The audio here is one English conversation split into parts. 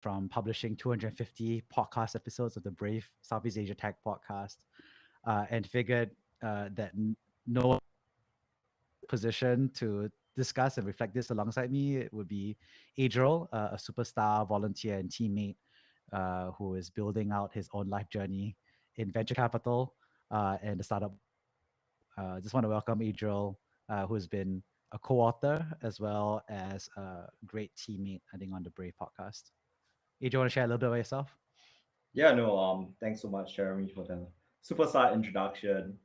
from publishing 250 podcast episodes of the Brave Southeast Asia Tech podcast, and figured that no one position to discuss and reflect this alongside me it would be Adriel, a superstar volunteer and teammate who is building out his own life journey in venture capital and the startup. Just want to welcome Adriel, who has been a co-author as well as a great teammate, I think, on the Brave podcast. Adriel, want to share a little bit about yourself? Yeah, no, thanks so much, Jeremy, for the superstar introduction.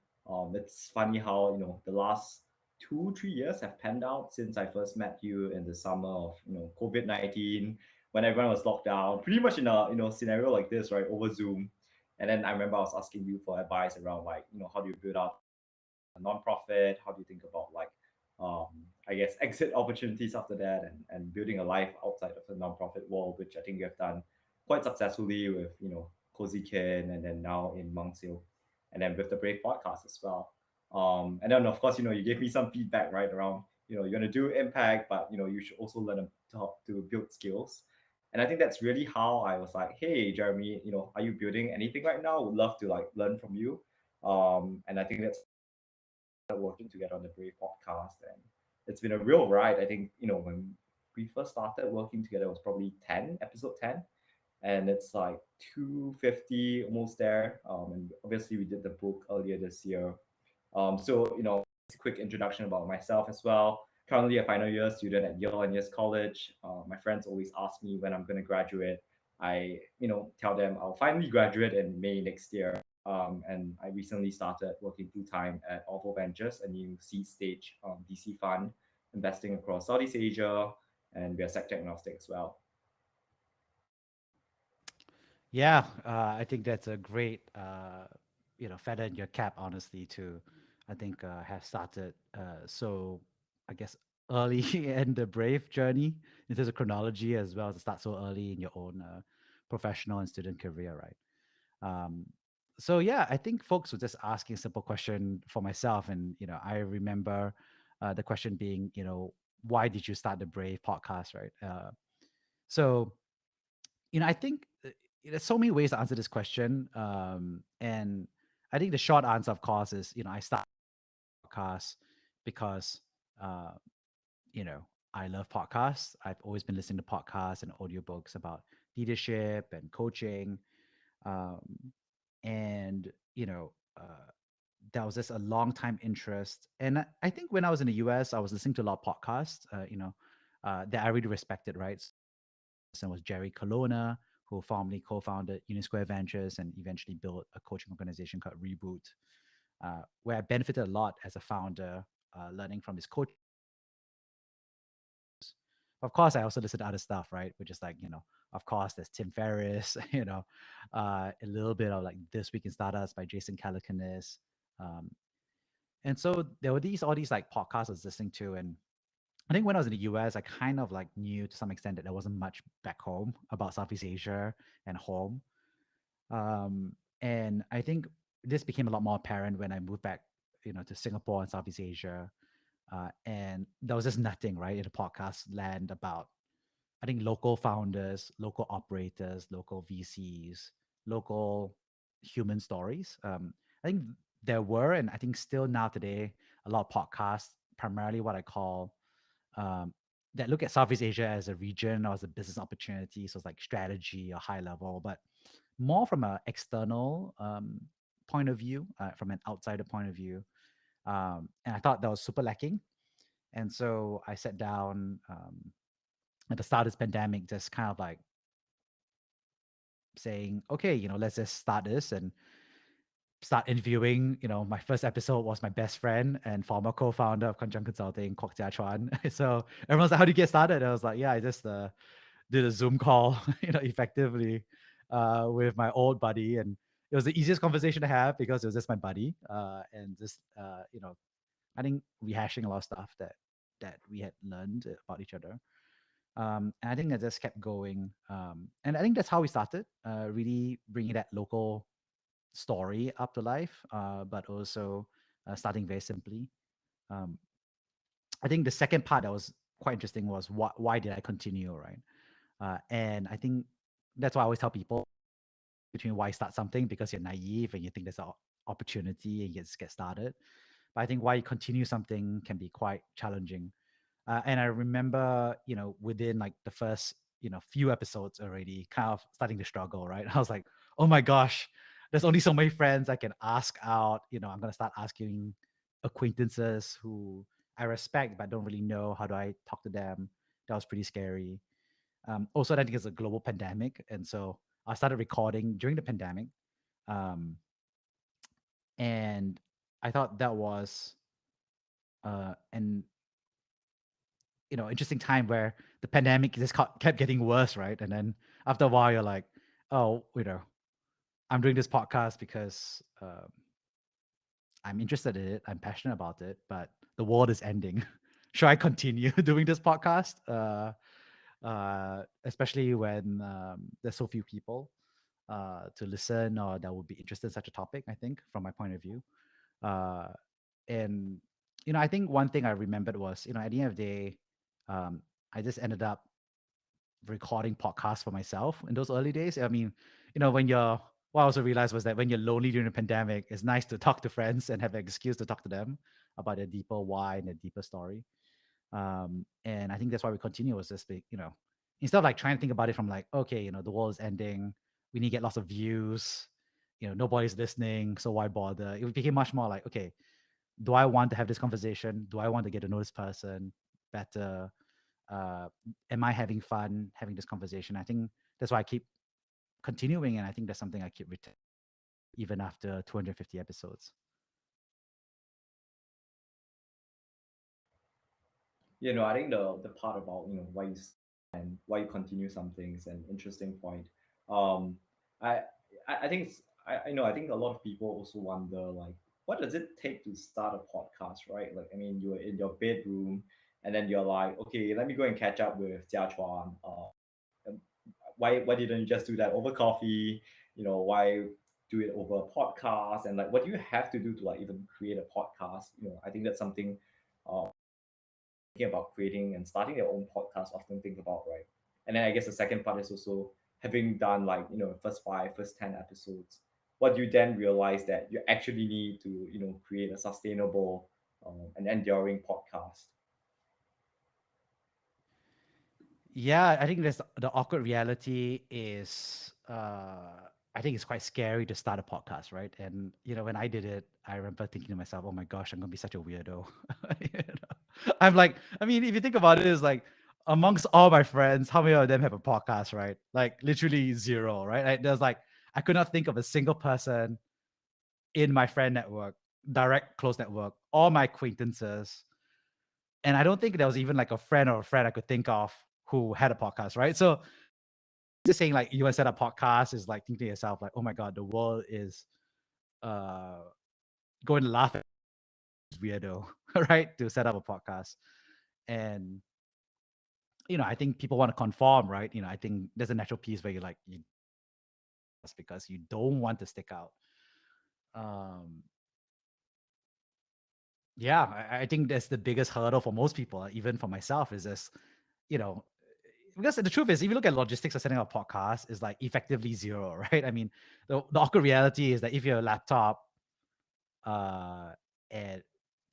It's funny how, the last 2, 3 years have panned out since I first met you in the summer of, COVID-19, when everyone was locked down, pretty much in a, scenario like this, right, over Zoom. And then I remember I was asking you for advice around like, how do you build out a nonprofit? How do you think about like, um, I guess, exit opportunities after that and building a life outside of the nonprofit world, which I think you have done quite successfully with, Cozy Kin and then now in Monk's Hill and then with the Brave podcast as well. And then of course, you gave me some feedback right around, you're going to do impact, but you should also learn to build skills. And I think that's really how I was like, hey, Jeremy, are you building anything right now? Would love to like learn from you. And I think that's working together on the Brave podcast, and it's been a real ride. I think when we first started working together, it was probably episode 10, and it's like 250 almost there. And obviously, we did the book earlier this year. So a quick introduction about myself as well. Currently a final year student at Yale-NUS College. My friends always ask me when I'm going to graduate. I tell them I'll finally graduate in May next year. And I recently started working full time at Orvel Ventures, a new seed stage VC fund investing across Southeast Asia, and we are sector agnostic as well. Yeah, I think that's a great, feather in your cap, honestly, to, I think, have started so, I guess, early in the Brave journey in terms of chronology, as well as to start so early in your own professional and student career, right? Um, so yeah, I think folks were just asking a simple question for myself, and I remember the question being, why did you start the Brave podcast, right? So I think there's so many ways to answer this question. And I think the short answer, of course, is, I started podcasts because, uh, you know, I love podcasts. I've always been listening to podcasts and audiobooks about leadership and coaching. Um, and, that was just a long time interest. And I think when I was in the US, I was listening to a lot of podcasts, that I really respected, right? And was Jerry Colonna, who formerly co-founded Unisquare Ventures and eventually built a coaching organization called Reboot, where I benefited a lot as a founder, learning from his coach. Of course, I also listened to other stuff, right? Which is like, of course, there's Tim Ferriss, a little bit of like This Week in Startups by Jason Calacanis. Um, and so there were all these like podcasts I was listening to, and I think when I was in the US, I kind of like knew to some extent that there wasn't much back home about Southeast Asia and home. Um, and I think this became a lot more apparent when I moved back, to Singapore and Southeast Asia. And there was just nothing, right, in the podcast land about, I think, local founders, local operators, local VCs, local human stories. I think there were, and I think still now today, a lot of podcasts, primarily what I call um, that look at Southeast Asia as a region or as a business opportunity. So it's like strategy or high level, but more from an external point of view, from an outsider point of view. And I thought that was super lacking. And so I sat down at the start of this pandemic, just kind of like saying, okay, let's just start this and start interviewing. My first episode was my best friend and former co-founder of Conjunct Consulting, Kwok Jia Chuan. So everyone's like, how do you get started? And I was like, yeah, I just did a Zoom call, effectively with my old buddy. And it was the easiest conversation to have because it was just my buddy. And just, I think rehashing a lot of stuff that we had learned about each other. And I think that just kept going. And I think that's how we started, really bringing that local story up to life, but also starting very simply. Um, I think the second part that was quite interesting was why did I continue, right? And I think that's why I always tell people between why start something because you're naive and you think there's an opportunity and you just get started. But I think why you continue something can be quite challenging. And I remember, within like the first, few episodes already, kind of starting to struggle, right? I was like, oh my gosh, there's only so many friends I can ask out. I'm gonna start asking acquaintances who I respect but don't really know how do I talk to them. That was pretty scary. Also, I think it's a global pandemic, and so I started recording during the pandemic, um, and I thought that was an interesting time where the pandemic just kept getting worse, right? And then after a while, you're like, oh, I'm doing this podcast because I'm interested in it, I'm passionate about it, but the world is ending. Should I continue doing this podcast? Especially when there's so few people to listen or that would be interested in such a topic, I think, from my point of view. Uh, and, I think one thing I remembered was, at the end of the day, um, I just ended up recording podcasts for myself in those early days. I mean, what I also realized was that when you're lonely during the pandemic, it's nice to talk to friends and have an excuse to talk to them about a deeper why and a deeper story. And I think that's why we continue was just big, instead of like trying to think about it from like, okay, the world is ending, we need to get lots of views, nobody's listening, so why bother? It became much more like, okay, do I want to have this conversation? Do I want to get to know this person better? Uh, am I having fun having this conversation? I think that's why I keep continuing, and I think that's something I keep returning even after 250 episodes. I think the part about why you and why you continue something is an interesting point. Um, I I think I think a lot of people also wonder like what does it take to start a podcast, right? Like I mean, you're in your bedroom and then you're like, okay, let me go and catch up with Jia Chuan. Um, why didn't you just do that over coffee? Why do it over a podcast? And like, what do you have to do to like even create a podcast? I think that's something uh, thinking about creating and starting their own podcast often think about, right? And then I guess the second part is also having done like, first five, first 10 episodes, what do you then realize that you actually need to, create a sustainable and enduring podcast? Yeah, I think there's the awkward reality is I think it's quite scary to start a podcast, right? And when I did it, I remember thinking to myself, "Oh my gosh, I'm gonna be such a weirdo." I'm like, I mean, if you think about it, it's like amongst all my friends, how many of them have a podcast, right? Like literally zero, right? Like, there's like I could not think of a single person in my friend network, direct close network, all my acquaintances, and I don't think there was even like a friend or a friend I could think of who had a podcast, right? So just saying like you want to set up podcast is like thinking to yourself like, oh my god, the world is uh going to laugh at this weirdo, right? To set up a podcast. And I think people want to conform, right? I think there's a natural piece where you're like you just because you don't want to stick out. Um yeah, I think that's the biggest hurdle for most people, even for myself, is this, you know, because the truth is, if you look at logistics of setting up a podcast, is like effectively zero, right? I mean, the awkward reality is that if you have a laptop, uh, and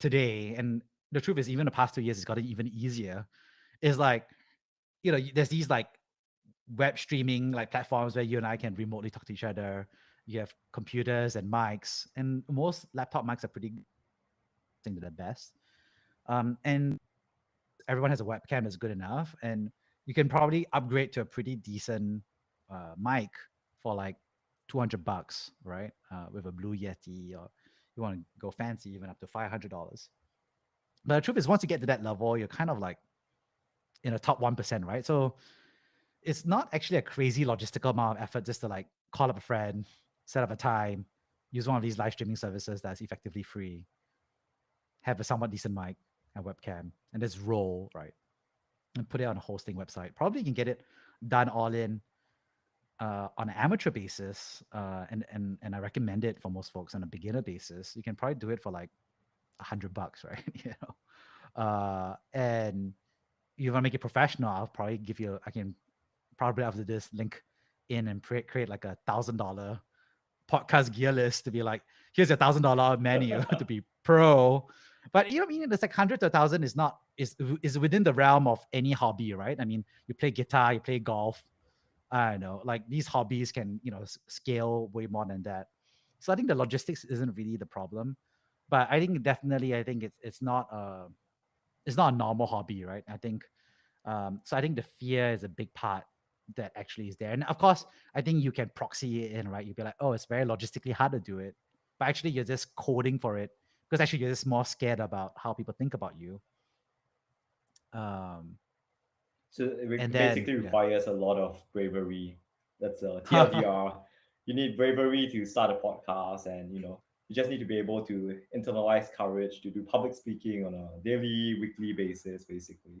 today, and the truth is, even the past 2 years, it's gotten even easier. Is like, there's these like web streaming like platforms where you and I can remotely talk to each other. You have computers and mics, and most laptop mics are pretty good, I think they're the best. And everyone has a webcam that's good enough, and you can probably upgrade to a pretty decent mic for like $200, right? With a Blue Yeti, or you want to go fancy, even up to $500. But the truth is, once you get to that level, you're kind of like in the top 1%, right? So it's not actually a crazy logistical amount of effort just to like call up a friend, set up a time, use one of these live streaming services that's effectively free, have a somewhat decent mic and webcam, and just roll, right? And put it on a hosting website. Probably you can get it done all in on an amateur basis, and I recommend it for most folks on a beginner basis. You can probably do it for like $100, right? And you want to make it professional. I can probably after this link in and create like $1,000 podcast gear list to be like, here's a $1,000 menu to be pro. But you know what I mean? It's like 100 to 1,000 is not is within the realm of any hobby, right? I mean, you play guitar, you play golf. I don't know, like these hobbies can scale way more than that. So I think the logistics isn't really the problem, but I think definitely I think it's not a normal hobby, right? I think so. I think the fear is a big part that actually is there. And of course, I think you can proxy it in, right? You'd be like, oh, it's very logistically hard to do it. But actually, you're just coding for it because actually you're just more scared about how people think about you. Um, So it and then, basically yeah. requires a lot of bravery. That's a TLDR. You need bravery to start a podcast, and you just need to be able to internalize courage to do public speaking on a daily, weekly basis, basically.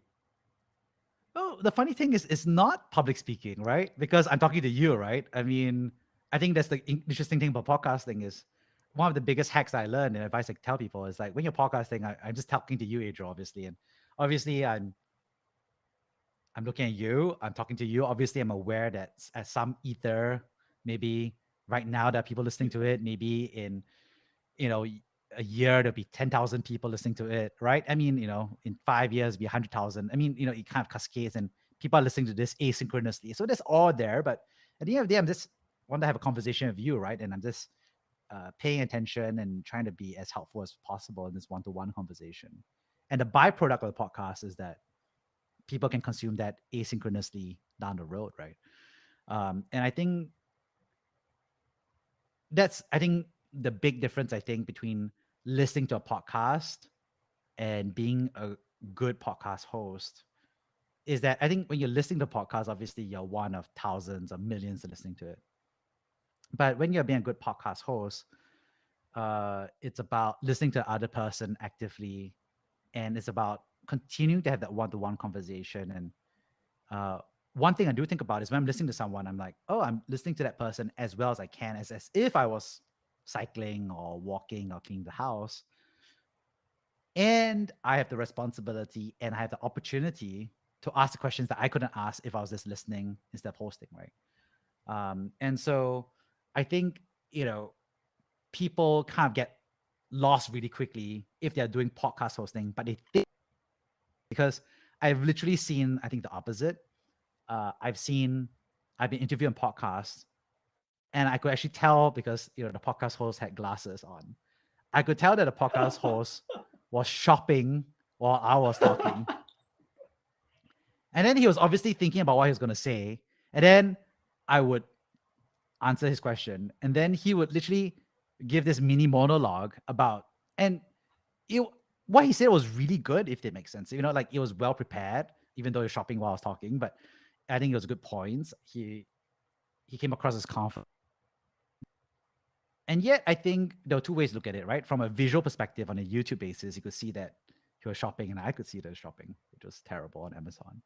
Oh, the funny thing is, it's not public speaking, right? Because I'm talking to you, right? I mean, I think that's the interesting thing about podcasting is one of the biggest hacks I learned and advice I tell people is like when you're podcasting, I'm just talking to you, Adriel, obviously, and obviously I'm looking at you, I'm talking to you. Obviously, I'm aware that at some ether, maybe right now that people listening to it, maybe in a year there'll be 10,000 people listening to it, right? I mean, in 5 years, be 100,000. I mean, it kind of cascades and people are listening to this asynchronously. So that's all there. But at the end of the day, I'm just want to have a conversation with you, right? And I'm just paying attention and trying to be as helpful as possible in this one-to-one conversation. And the byproduct of the podcast is that people can consume that asynchronously down the road, right? And I think the big difference I think between listening to a podcast and being a good podcast host is that I think when you're listening to podcasts, obviously you're one of thousands or millions listening to it. But when you're being a good podcast host, it's about listening to the other person actively, and it's about continuing to have that one-to-one conversation. And uh, one thing I do think about is when I'm listening to someone, I'm like, oh, I'm listening to that person as well as I can, as if I was cycling or walking or cleaning the house. And I have the responsibility and I have the opportunity to ask the questions that I couldn't ask if I was just listening instead of hosting, right? And so I think, people kind of get lost really quickly if they're doing podcast hosting, but they think because I've literally seen, I think the opposite. I've been interviewing podcasts and I could actually tell because, the podcast host had glasses on. I could tell that the podcast host was shopping while I was talking. And then he was obviously thinking about what he was going to say. And then I would answer his question. And then he would literally give this mini monologue about, and it, what he said was really good, if that makes sense. Like it was well prepared, even though he was shopping while I was talking. But I think it was good points. He came across as confident. And yet, I think there were two ways to look at it, right? From a visual perspective, on a YouTube basis, you could see that he was shopping, and I could see that he was shopping, which was terrible on Amazon.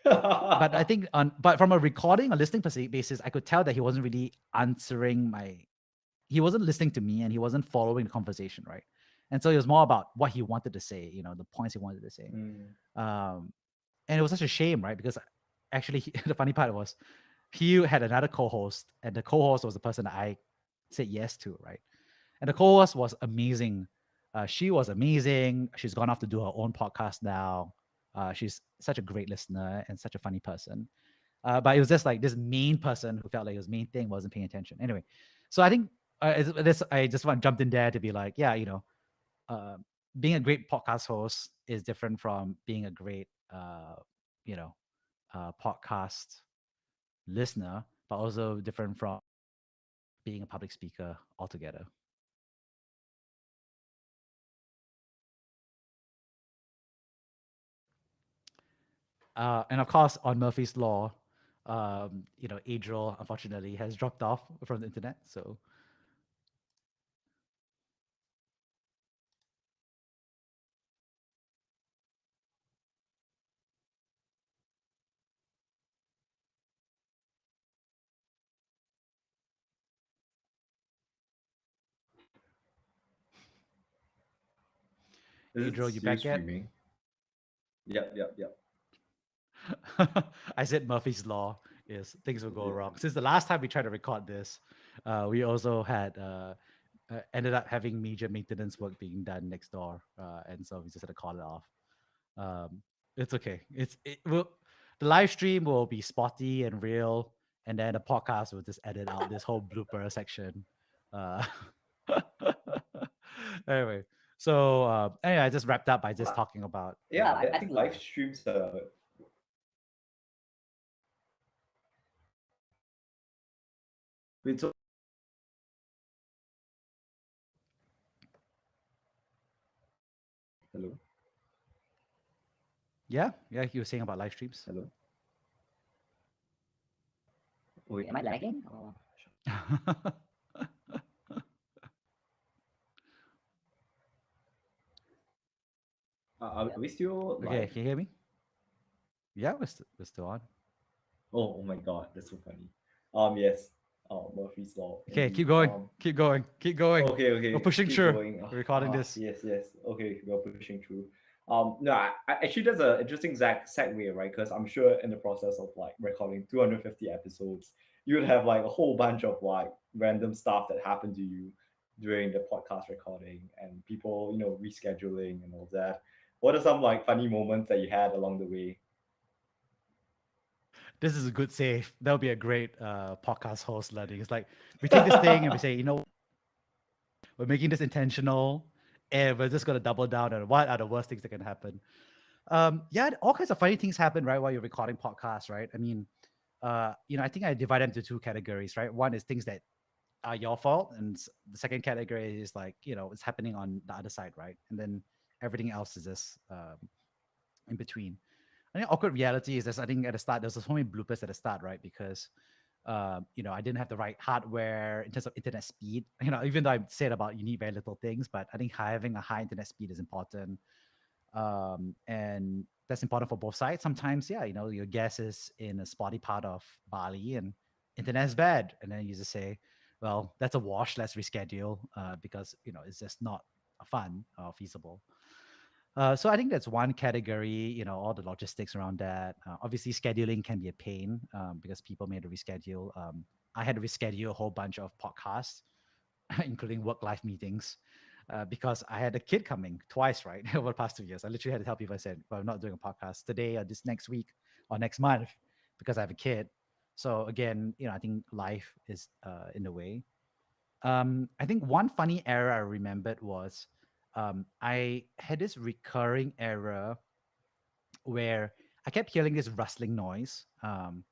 But I think but from a recording or listening basis, I could tell that he wasn't really he wasn't listening to me and he wasn't following the conversation, right? And so it was more about what he wanted to say, the points he wanted to say. Mm. Um, and it was such a shame, right? Because actually, the funny part was he had another co-host, and the co-host was the person that I said yes to, right? And the co-host was amazing. She was amazing. She's gone off to do her own podcast now. She's such a great listener and such a funny person. But it was just like this main person who felt like his main thing wasn't paying attention. Anyway, so I think I just want jumped in there to be like, yeah, uh, being a great podcast host is different from being a great, you know, podcast listener, but also different from being a public speaker altogether. And of course, on Murphy's Law, Adriel unfortunately has dropped off from the internet. So Is it Adriel, you still back yet? streaming? Yep, yep, yep. I said Murphy's Law. is things will go Yeah. wrong. Since the last time we tried to record this, we also had ended up having major maintenance work being done next door, and so we just had to call it off. Um, it's okay. It will the live stream will be spotty and real, and then the podcast will just edit out this whole blooper section. Uh, anyway, so anyway, I just wrapped up by just talking about Yeah, I think live streams are. Wait, so hello, yeah. You were saying about live streams. hello. Wait, am I lagging? Or... are we still Okay, live? can you hear me? Yeah, we're still on. Oh my God, that's so funny. Yes. Murphy's Law, Okay, indeed. keep going, keep going, keep going. Okay, We're okay, pushing keep through. going. We're recording this. Yes, yes. Okay, we're pushing through. No, actually, that's an interesting segue, right? Because I'm sure in the process of like recording 250 episodes, you would have like a whole bunch of like random stuff that happened to you during the podcast recording, and people, rescheduling and all that. What are some like funny moments that you had along the way? This is a good save. That'll be a great podcast host learning. It's like we take this thing and we say, we're making this intentional, and we're just gonna double down on what are the worst things that can happen. Yeah, all kinds of funny things happen right while you're recording podcasts, right? I mean, I think I divide them into two categories, right? One is things that are your fault, and the second category is like it's happening on the other side, right? And then everything else is just in between. I think awkward reality is this. I think at the start there's so many bloopers at the start, right? Because I didn't have the right hardware in terms of internet speed. Even though I said about you need very little things, but I think having a high internet speed is important, and that's important for both sides. Sometimes, yeah, your guest is in a spotty part of Bali and internet is bad, and then you just say, "Well, that's a wash. Let's reschedule," because it's just not fun or feasible. So I think that's one category, all the logistics around that. Obviously, scheduling can be a pain because people made to reschedule. I had to reschedule a whole bunch of podcasts, including work life meetings, because I had a kid coming twice, right, over the past 2 years. I literally had to tell people, I said, well, I'm not doing a podcast today or this next week or next month because I have a kid. So again, I think life is in the way. I think one funny error I remembered was I had this recurring error where I kept hearing this rustling noise. And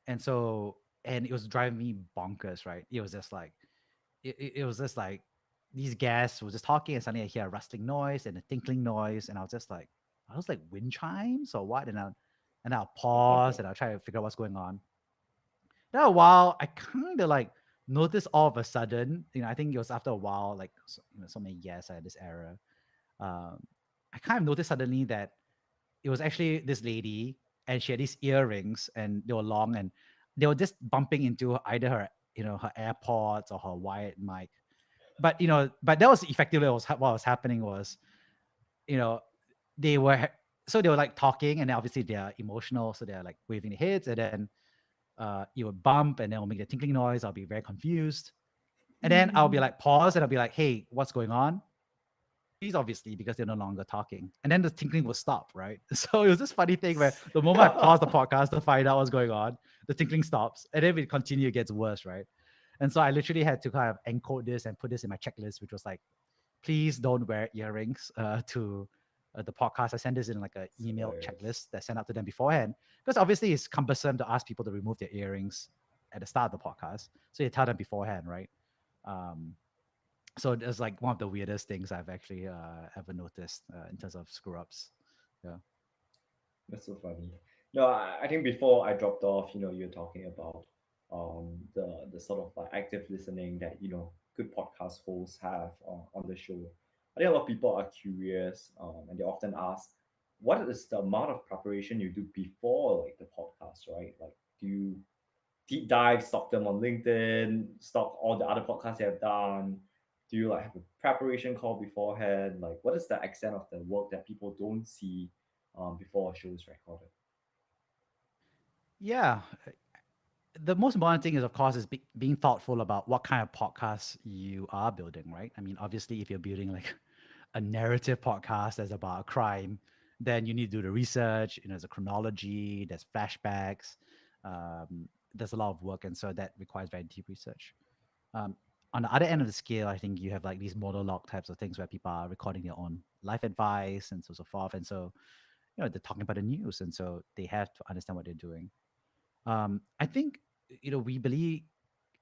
it was driving me bonkers, right? It was just like these guests were just talking and suddenly I hear a rustling noise and a tinkling noise. And I was like wind chimes or what? And I'll pause and I'll try to figure out what's going on. Then a while, I kind of like noticed all of a sudden, I think it was after a while, like so many guests, I had this error. Um, I kind of noticed suddenly that it was actually this lady and she had these earrings and they were long and they were just bumping into either her AirPods or her wired mic. But that was effectively what was happening was, you know, they were they were like talking and obviously they're emotional. So they're like waving their heads and then it would bump and then it'll make a tinkling noise. I'll be very confused. And then I'll be like, pause and I'll be like, hey, what's going on? Freeze, obviously, because they're no longer talking. And then the tinkling will stop, right? So it was this funny thing where the moment I pause the podcast to find out what's going on, the tinkling stops. And then it continue, it gets worse, right? And so I literally had to kind of encode this and put this in my checklist, which was like, please don't wear earrings to the podcast. I send this in like an email Hilarious. checklist that I sent out to them beforehand because obviously it's cumbersome to ask people to remove their earrings at the start of the podcast. So you tell them beforehand, right? Um, so it's like one of the weirdest things I've actually ever noticed in terms of screw ups. Yeah. That's so funny. No, I think before I dropped off, you're talking about the sort of like active listening that good podcast hosts have on the show. I think a lot of people are curious, and they often ask, what is the amount of preparation you do before like the podcast, right? Like, do you deep dive, stalk them on LinkedIn, stalk all the other podcasts you have done? Do you like have a preparation call beforehand? Like, what is the extent of the work that people don't see before a show is recorded? Yeah. the most important thing is, of course, is being thoughtful about what kind of podcast you are building, right? I mean, obviously, if you're building like a narrative podcast that's about a crime, then you need to do the research. You know, there's a chronology, there's flashbacks, there's a lot of work, and so that requires very deep research. Um, on the other end of the scale, I think you have like these monologue types of things where people are recording their own life advice and so forth, and so they're talking about the news, and so they have to understand what they're doing. I think we believe.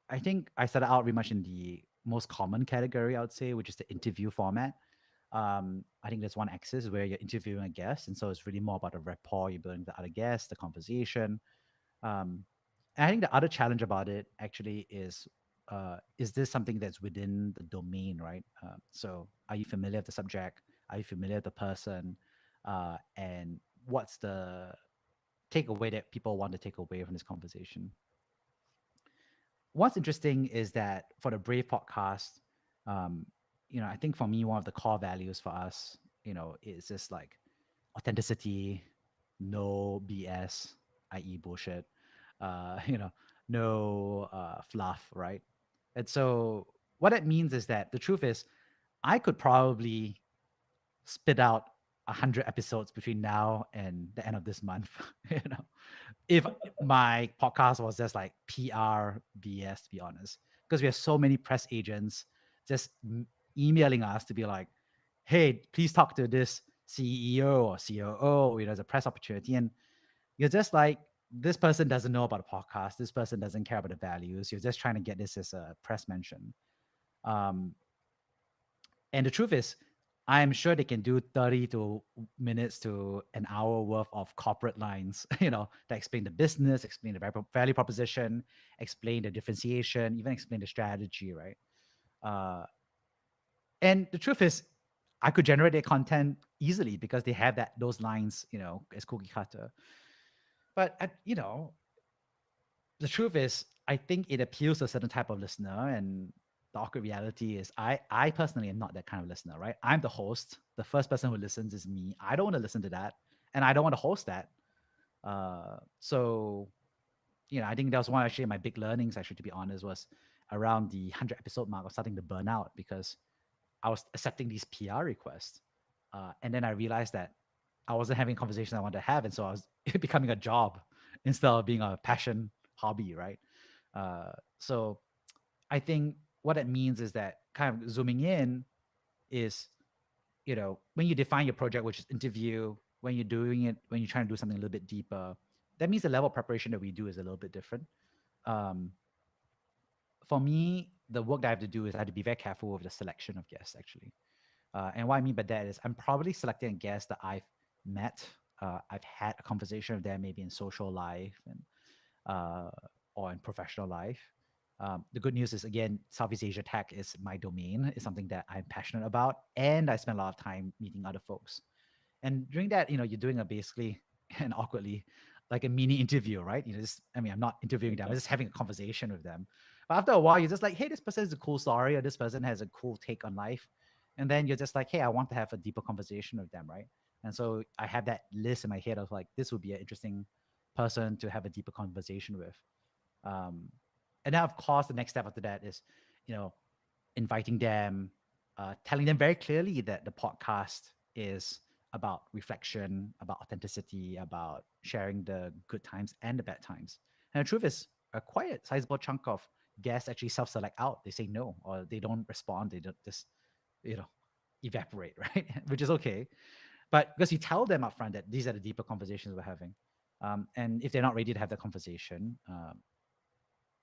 I think I started out very much in the most common category, I would say, which is the interview format. I think there's one axis where you're interviewing a guest, and so it's really more about the rapport you're building with the other guests, the conversation. Um, and I think the other challenge about it actually is this something that's within the domain, right? So, are you familiar with the subject? Are you familiar with the person? And what's the takeaway that people want to take away from this conversation? What's interesting is that for the Brave podcast, um, I think for me, one of the core values for us, is just like authenticity, no BS, i.e., bullshit, you know, no fluff, right? And so what that means is that the truth is, I could probably spit out 100 episodes between now and the end of this month, you know, if my podcast was just like PR BS, to be honest, because we have so many press agents just emailing us to be like, hey, please talk to this CEO or COO, there's a press opportunity. And you're just like, this person doesn't know about a podcast. This person doesn't care about the values. You're just trying to get this as a press mention. Um, and the truth is, I'm sure they can do 30 to minutes to an hour worth of corporate lines, that explain the business, explain the value proposition, explain the differentiation, even explain the strategy, right? Uh, and the truth is, I could generate their content easily because they have those lines, as cookie cutter. But the truth is, I think it appeals to a certain type of listener, and the awkward reality is, I personally am not that kind of listener, right? I'm the host. The first person who listens is me. I don't want to listen to that, and I don't want to host that. So I think that was one actually of my big learnings. Actually, to be honest, was around the 100 episode mark of starting to burn out because I was accepting these PR requests, and then I realized that I wasn't having conversations I wanted to have, and so I was becoming a job instead of being a passion hobby, right? So I think what it means is that kind of zooming in is, when you define your project, which is interview, when you're doing it, when you're trying to do something a little bit deeper, that means the level of preparation that we do is a little bit different. Um, for me, the work that I have to do is I have to be very careful with the selection of guests, actually. And what I mean by that is I'm probably selecting a guest that I've met, I've had a conversation with them maybe in social life and uh, or in professional life. The good news is, again, Southeast Asia tech is my domain. It's something that I'm passionate about, and I spend a lot of time meeting other folks. And during that, you're doing a basically and awkwardly like a mini interview, right? I mean, I'm not interviewing them, I'm just having a conversation with them. But after a while, you're just like, hey, this person has a cool story, or this person has a cool take on life. And then you're just like, hey, I want to have a deeper conversation with them, right? And so I have that list in my head of like, this would be an interesting person to have a deeper conversation with. Um, and then, of course, the next step after that is, you know, inviting them, telling them very clearly that the podcast is about reflection, about authenticity, about sharing the good times and the bad times. And the truth is, a quite sizable chunk of guests actually self-select out. They say no, or they don't respond. They don't just, you know, evaporate, right? Which is okay. But because you tell them upfront that these are the deeper conversations we're having. And if they're not ready to have the conversation,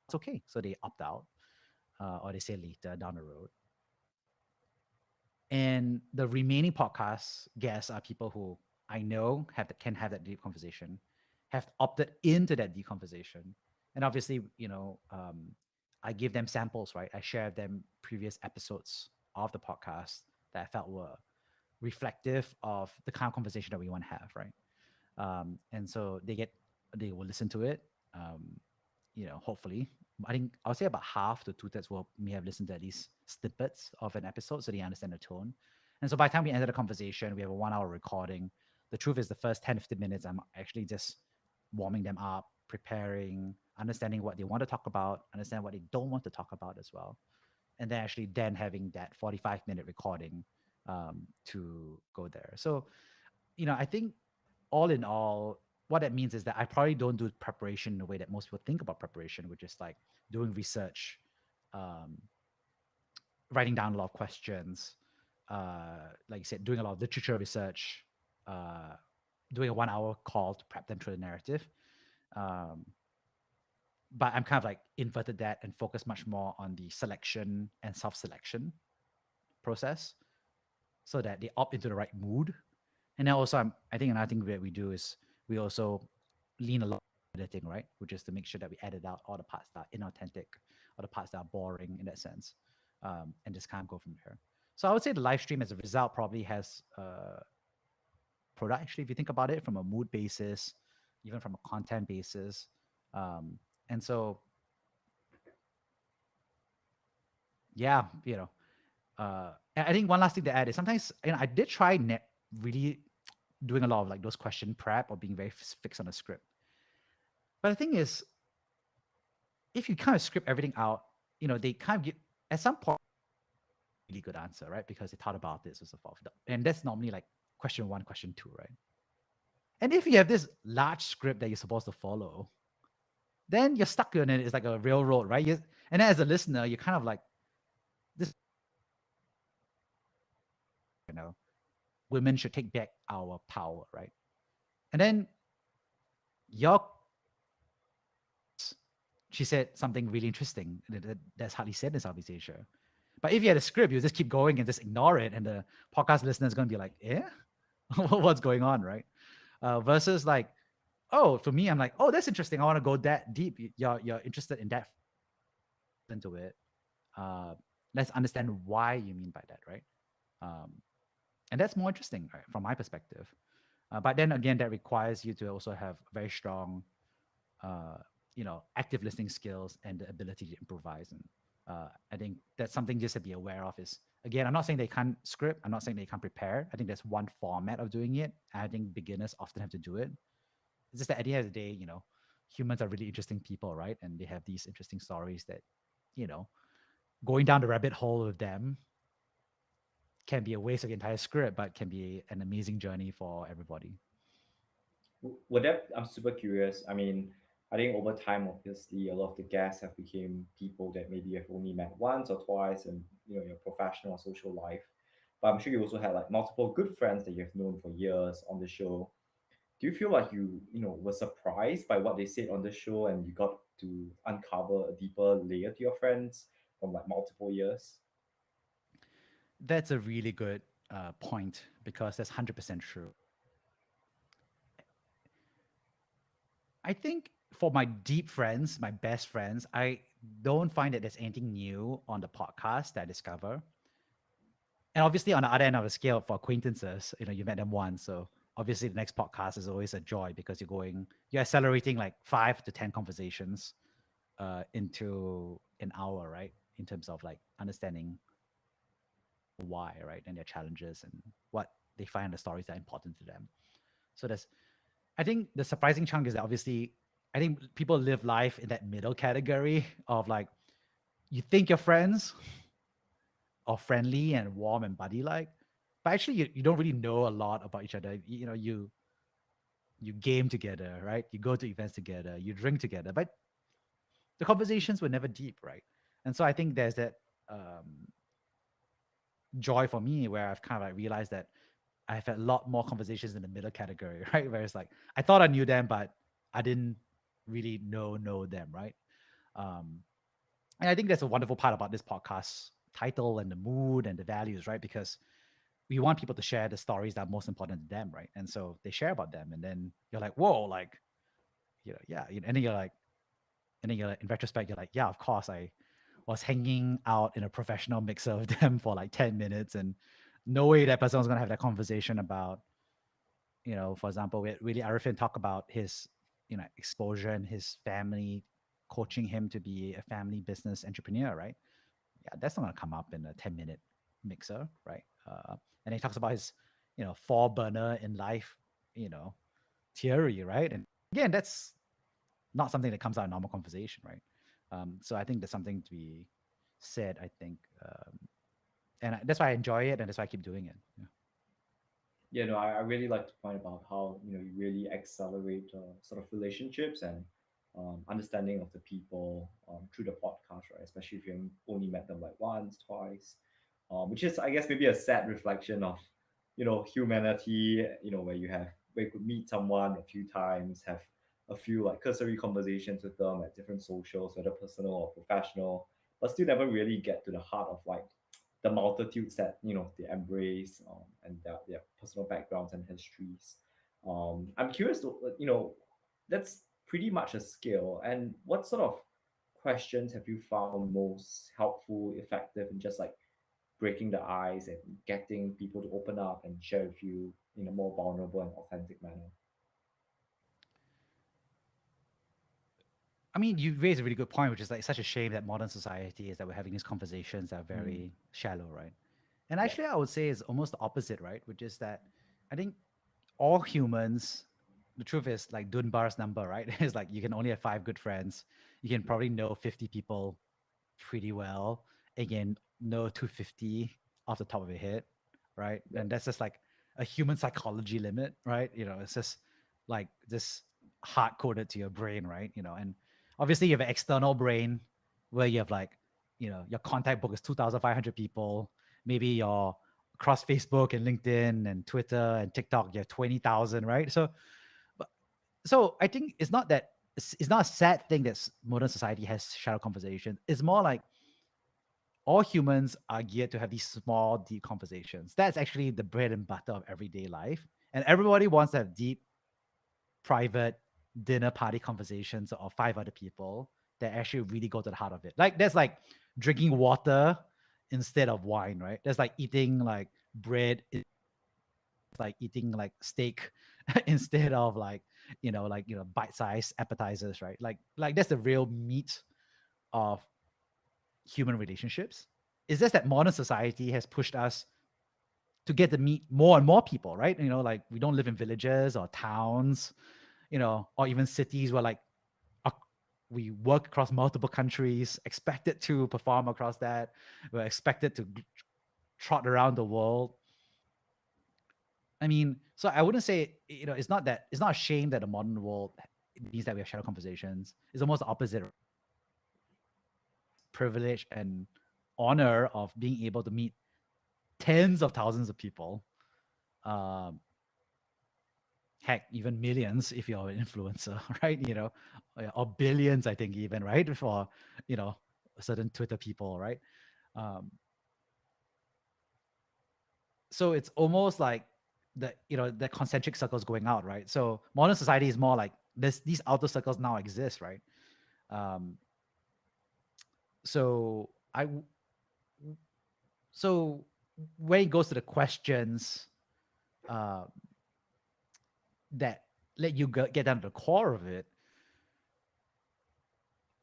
it's okay. So they opt out, or they say later down the road. And the remaining podcast guests are people who I know can have that deep conversation, have opted into that deep conversation. And obviously, I give them samples, right? I share them previous episodes of the podcast that I felt were reflective of the kind of conversation that we want to have, right? And so they will listen to it. Hopefully, I think I'll say about half to two-thirds will may have listened to at least snippets of an episode, so they understand the tone. And so by the time we enter the conversation, we have a 1 hour recording. The truth is, the first 10, 15 minutes, I'm actually just warming them up, preparing, understanding what they want to talk about, understand what they don't want to talk about as well, and then actually then having that 45-minute recording to go there. So, I think all in all, what that means is that I probably don't do preparation in the way that most people think about preparation, which is like doing research, um, writing down a lot of questions, like you said, doing a lot of literature research, uh, doing a 1 hour call to prep them through the narrative. Um, but I'm kind of like inverted that and focus much more on the selection and self-selection process so that they opt into the right mood. And then also, I think another thing that we do is we also lean a lot on editing, right? Which is to make sure that we edit out all the parts that are inauthentic, all the parts that are boring in that sense, and just kind of go from there. So I would say the live stream as a result probably has product actually, if you think about it from a mood basis, even from a content basis. And so, yeah, and I think one last thing to add is sometimes, I did try really doing a lot of like those question prep or being very fixed on a script. But the thing is, if you kind of script everything out, they kind of get at some point really good answer, right? Because they thought about this and so forth. And that's normally like question one, question two, right? And if you have this large script that you're supposed to follow, then you're stuck in it. It's like a railroad, right? And then as a listener, you're kind of like, this, you know, women should take back our power, right? And then your she said something really interesting that's hardly said in Southeast Asia. But if you had a script, you just keep going and just ignore it, and the podcast listener is going to be like, "Eh, what's going on?" Right? Versus like, oh, for me, I'm like, "Oh, that's interesting. I want to go that deep. You're interested in that into it. Uh, let's understand why you mean by that, right? Um, and that's more interesting, right, from my perspective. But then again, that requires you to also have very strong uh, active listening skills and the ability to improvise. And I think that's something just to be aware of is, again, I'm not saying they can't script. I'm not saying they can't prepare. I think there's one format of doing it. I think beginners often have to do it. It's just that at the end of the day, humans are really interesting people, right? And they have these interesting stories that, you know, going down the rabbit hole with them can be a waste of the entire script, but can be an amazing journey for everybody. Would that, I'm super curious. I mean, I think over time, obviously, a lot of the guests have become people that maybe you've only met once or twice in your professional or social life. But I'm sure you also had like multiple good friends that you've known for years on the show. Do you feel like you were surprised by what they said on the show and you got to uncover a deeper layer to your friends from like multiple years? That's a really good point because that's 100% true. I think for my deep friends, my best friends, I don't find that there's anything new on the podcast that I discover. And obviously, on the other end of the scale, for acquaintances, you met them once, so obviously the next podcast is always a joy because you're accelerating like 5 to 10 conversations into an hour, right? In terms of like understanding why, right, and their challenges and what they find in the stories that are important to them. So I think the surprising chunk is that obviously, I think people live life in that middle category of like, you think you're friends or friendly and warm and buddy like, but actually you don't really know a lot about each other. You game together, right? You go to events together, you drink together, but the conversations were never deep, right? And so I think there's that um, joy for me where I've kind of like realized that I've had a lot more conversations in the middle category, right? Where it's like I thought I knew them, but I didn't really know them, right? Um, and I think that's a wonderful part about this podcast title and the mood and the values, right? Because we want people to share the stories that are most important to them, right? And so they share about them, and then you're like, whoa, like, yeah, and then you're like, in retrospect, you're like, yeah, of course, I was hanging out in a professional mixer with them for like 10 minutes, and no way that person was gonna have that conversation about, for example, we had really Arifin talk about his, exposure and his family coaching him to be a family business entrepreneur, right? Yeah, that's not gonna come up in a 10-minute mixer, right? And he talks about his, 4 burner in life, you know, theory, right? And again, that's not something that comes out in normal conversation, right? So I think there's something to be said. I think, that's why I enjoy it, and that's why I keep doing it. Yeah. Yeah, no, I really like to point about how you really accelerate sort of relationships and understanding of the people through the podcast, right? Especially if you only met them like once, twice, which is, I guess, maybe a sad reflection of humanity. Where you could meet someone a few times, have a few like cursory conversations with them at different socials, whether personal or professional, but still never really get to the heart of like the multitudes that they embrace, and their personal backgrounds and histories. I'm curious to that's pretty much a skill. And what sort of questions have you found most helpful, effective in just like breaking the ice and getting people to open up and share with you in a more vulnerable and authentic manner? I mean, you raise a really good point, which is like such a shame that modern society is that we're having these conversations that are Mm, very shallow, right? And yeah, actually, I would say it's almost the opposite, right? Which is that I think all humans, the truth is like Dunbar's number, right? It's like you can only have five good friends. You can probably know 50 people pretty well. Again, know 250 off the top of your head, right? yeah, And that's just like a human psychology limit, right? It's just like this hard coded to your brain, right? And obviously you have an external brain where you have like, your contact book is 2,500 people. Maybe your across Facebook and LinkedIn and Twitter and TikTok, you have 20,000, right? But so I think it's not a sad thing that modern society has shallow conversation. It's more like all humans are geared to have these small, deep conversations. That's actually the bread and butter of everyday life. And everybody wants to have deep, private dinner party conversations of five other people that actually really go to the heart of it. Like there's like drinking water instead of wine, right? There's like eating like bread, it's like eating like steak instead of like, bite-sized appetizers, right? Like that's the real meat of human relationships. It's just that modern society has pushed us to get to meet more and more people, right? Like we don't live in villages or towns, or even cities where like we work across multiple countries, expected to perform across that. We're expected to trot around the world. I mean, so I wouldn't say, it's not a shame that the modern world means that we have shallow conversations. It's almost the opposite. Privilege and honor of being able to meet tens of thousands of people, um, heck, even millions if you're an influencer, right? Or billions, I think, even, right? For, you know, certain Twitter people, right? Um, so it's almost like the concentric circles going out, right? So modern society is more like these outer circles now exist, right? Um, so I, so when it goes to the questions, uh, that let you get down to the core of it,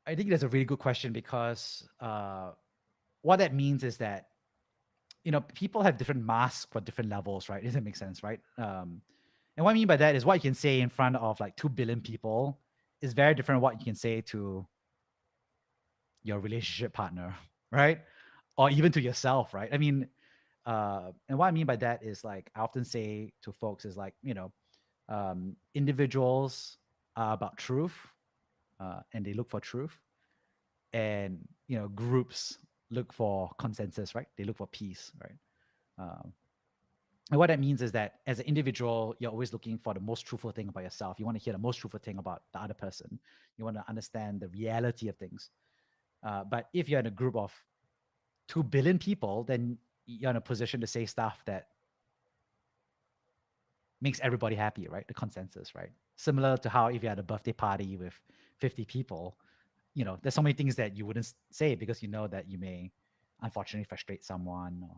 I think that's a really good question because what that means is that people have different masks for different levels, right? Does that make sense, right? And what I mean by that is what you can say in front of like 2 billion people is very different what you can say to your relationship partner, right? Or even to yourself, right? I mean, and what I mean by that is like I often say to folks is like individuals are about truth, and they look for truth, and groups look for consensus, right? They look for peace, right? Um, and what that means is that as an individual, you're always looking for the most truthful thing about yourself. You want to hear the most truthful thing about the other person. You want to understand the reality of things. But if you're in a group of 2 billion people, then you're in a position to say stuff that makes everybody happy, right? The consensus, right? Similar to how if you had a birthday party with 50 people, there's so many things that you wouldn't say because you know that you may unfortunately frustrate someone or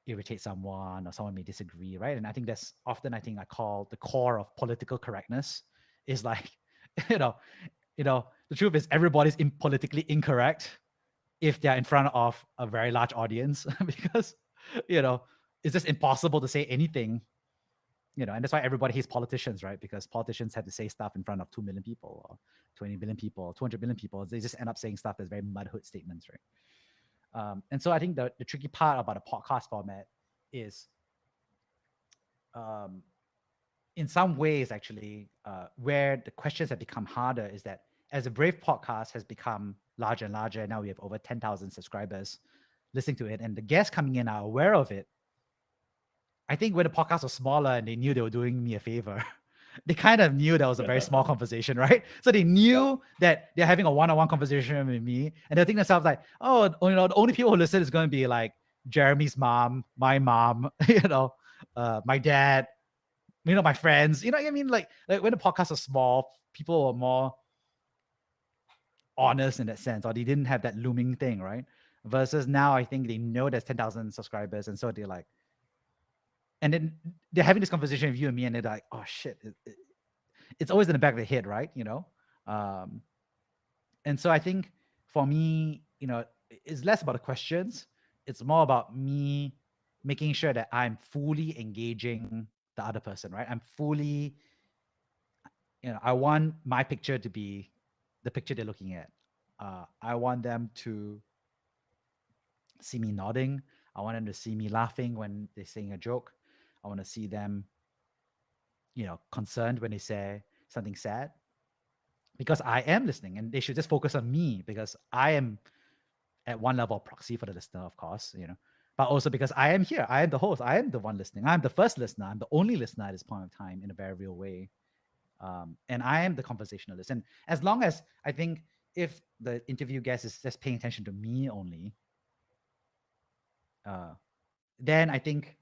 irritate someone or someone may disagree, right? And I think that's often I call the core of political correctness is like, you know, the truth is everybody's politically incorrect if they're in front of a very large audience because, you know, it's just impossible to say anything, And that's why everybody hates politicians, right? Because politicians have to say stuff in front of 2 million people or 20 million people, or 200 million people. They just end up saying stuff that's very mudhood statements, right? And so I think the tricky part about a podcast format is, um, in some ways, actually, where the questions have become harder is that as the Brave podcast has become larger and larger, now we have over 10,000 subscribers listening to it, and the guests coming in are aware of it. I think when the podcast was smaller and they knew they were doing me a favor, they kind of knew that was a very small conversation, right? So they Yep. knew that they're having a one-on-one conversation with me, and they're thinking to themselves like, "Oh, the only people who listen is going to be like Jeremy's mom, my mom, my dad, my friends." You know what I mean? Like when the podcasts are small, people are more honest in that sense, or they didn't have that looming thing, right? Versus now, I think they know there's 10,000 subscribers, and so they're like, and then they're having this conversation with you and me, and they're like, "Oh shit!" It's always in the back of the head, right? Um, and so I think for me, it's less about the questions. It's more about me making sure that I'm fully engaging the other person, right? I'm fully, I want my picture to be the picture they're looking at. I want them to see me nodding. I want them to see me laughing when they're saying a joke. I want to see them, concerned when they say something sad, because I am listening, and they should just focus on me because I am at one level of proxy for the listener, of course, but also because I am here. I am the host. I am the one listening. I'm the first listener. I'm the only listener at this point of time in a very real way. And I am the conversationalist. And as long as I think if the interview guest is just paying attention to me only, uh, then I think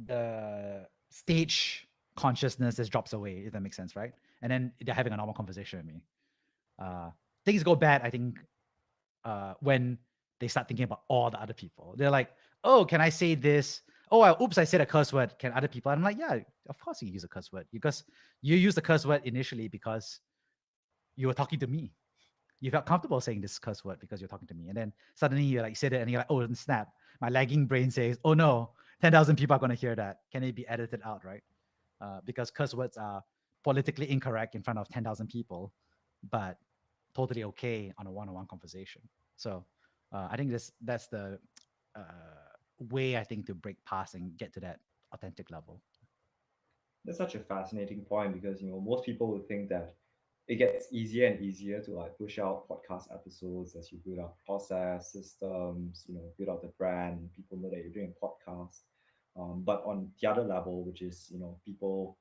the stage consciousness just drops away, if that makes sense, right? And then they're having a normal conversation with me. Uh, Things go bad, I think, when they start thinking about all the other people. They're like, "Oh, can I say this? Oh, oops, I said a curse word. Can other people?" And I'm like, "Yeah, of course you use a curse word, because you used the curse word initially because you were talking to me. You felt comfortable saying this curse word because you're talking to me. And then suddenly you like said it and you're like, oh, and snap. My lagging brain says, oh no, 10,000 people are going to hear that. Can it be edited out, right? Because curse words are politically incorrect in front of 10,000 people, but totally okay on a one-on-one conversation. So I think that's the uh, way, I think, to break past and get to that authentic level. That's such a fascinating point because most people would think that it gets easier and easier to like push out podcast episodes as you build out process systems, build out the brand, people know that you're doing a podcast. But on the other level, which is people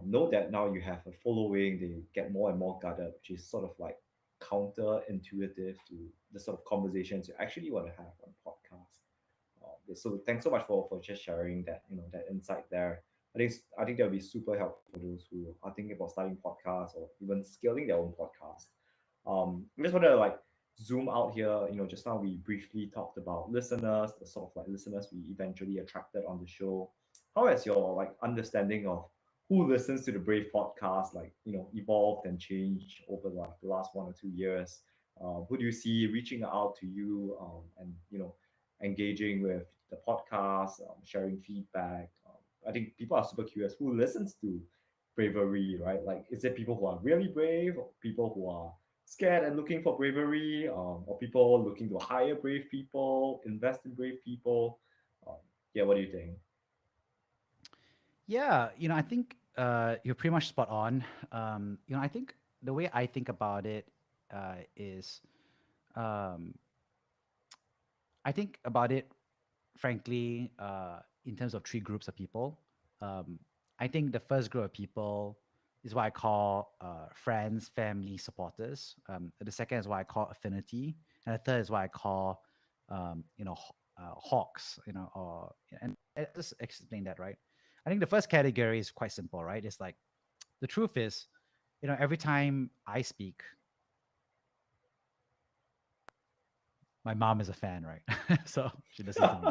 know that now you have a following, they get more and more guarded, which is sort of like counterintuitive to the sort of conversations you actually want to have on podcast. So thanks so much for just sharing that that insight there. I think that would be super helpful for those who are thinking about starting podcasts or even scaling their own podcast. I just want to like zoom out here. Just now we briefly talked about listeners, the sort of like listeners we eventually attracted on the show. How has your like understanding of who listens to the Brave podcast like evolved and changed over like the last 1 or 2 years? Who do you see reaching out to you and engaging with the podcast, sharing feedback? I think people are super curious who listens to bravery, right? Like, is it people who are really brave, or people who are scared and looking for bravery, or people looking to hire brave people, invest in brave people? Um, yeah, what do you think? Yeah, I think you're pretty much spot on. I think the way I think about it is, um, I think about it, frankly, in terms of three groups of people. Um, I think the first group of people is what I call friends, family, supporters. The second is what I call affinity, and the third is what I call, hawks. And I just explain that, right. I think the first category is quite simple, right? It's like the truth is, every time I speak, my mom is a fan, right? So she listens to me.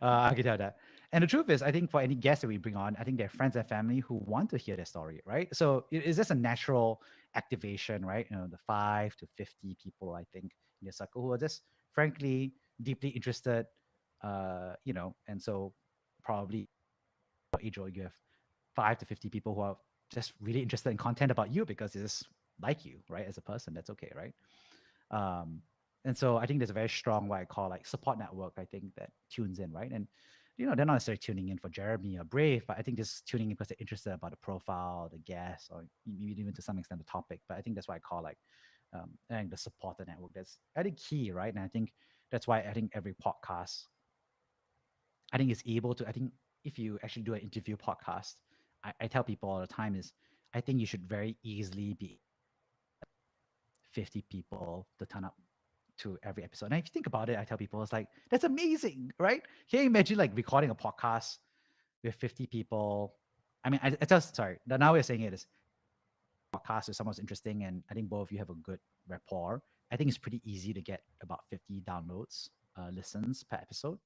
I can tell that. And the truth is, I think for any guest that we bring on, I think they're friends and family who want to hear their story, right? So it's just a natural activation, right? The 5 to 50 people, I think, in your circle who are just frankly deeply interested, and so probably, Adriel, you have 5 to 50 people who are just really interested in content about you because they just like you, right? As a person, that's okay, right? Um, and so I think there's a very strong what I call like support network. I think that tunes in, right? And they're not necessarily tuning in for Jeremy or Brave, but I think just tuning in because they're interested about the profile, the guest, or maybe even to some extent the topic. But I think that's why I call like I think the supporter network. That's I think key, right? And I think that's why I think every podcast I think is able to. I think if you actually do an interview podcast, I tell people all the time is I think you should very easily be 50 people to turn up to every episode. And if you think about it, I tell people it's like that's amazing, right? Can you imagine like recording a podcast with 50 people? I mean, I just sorry. Now we're saying it is podcast with someone who's interesting, and I think both of you have a good rapport. I think it's pretty easy to get about 50 downloads, listens per episode,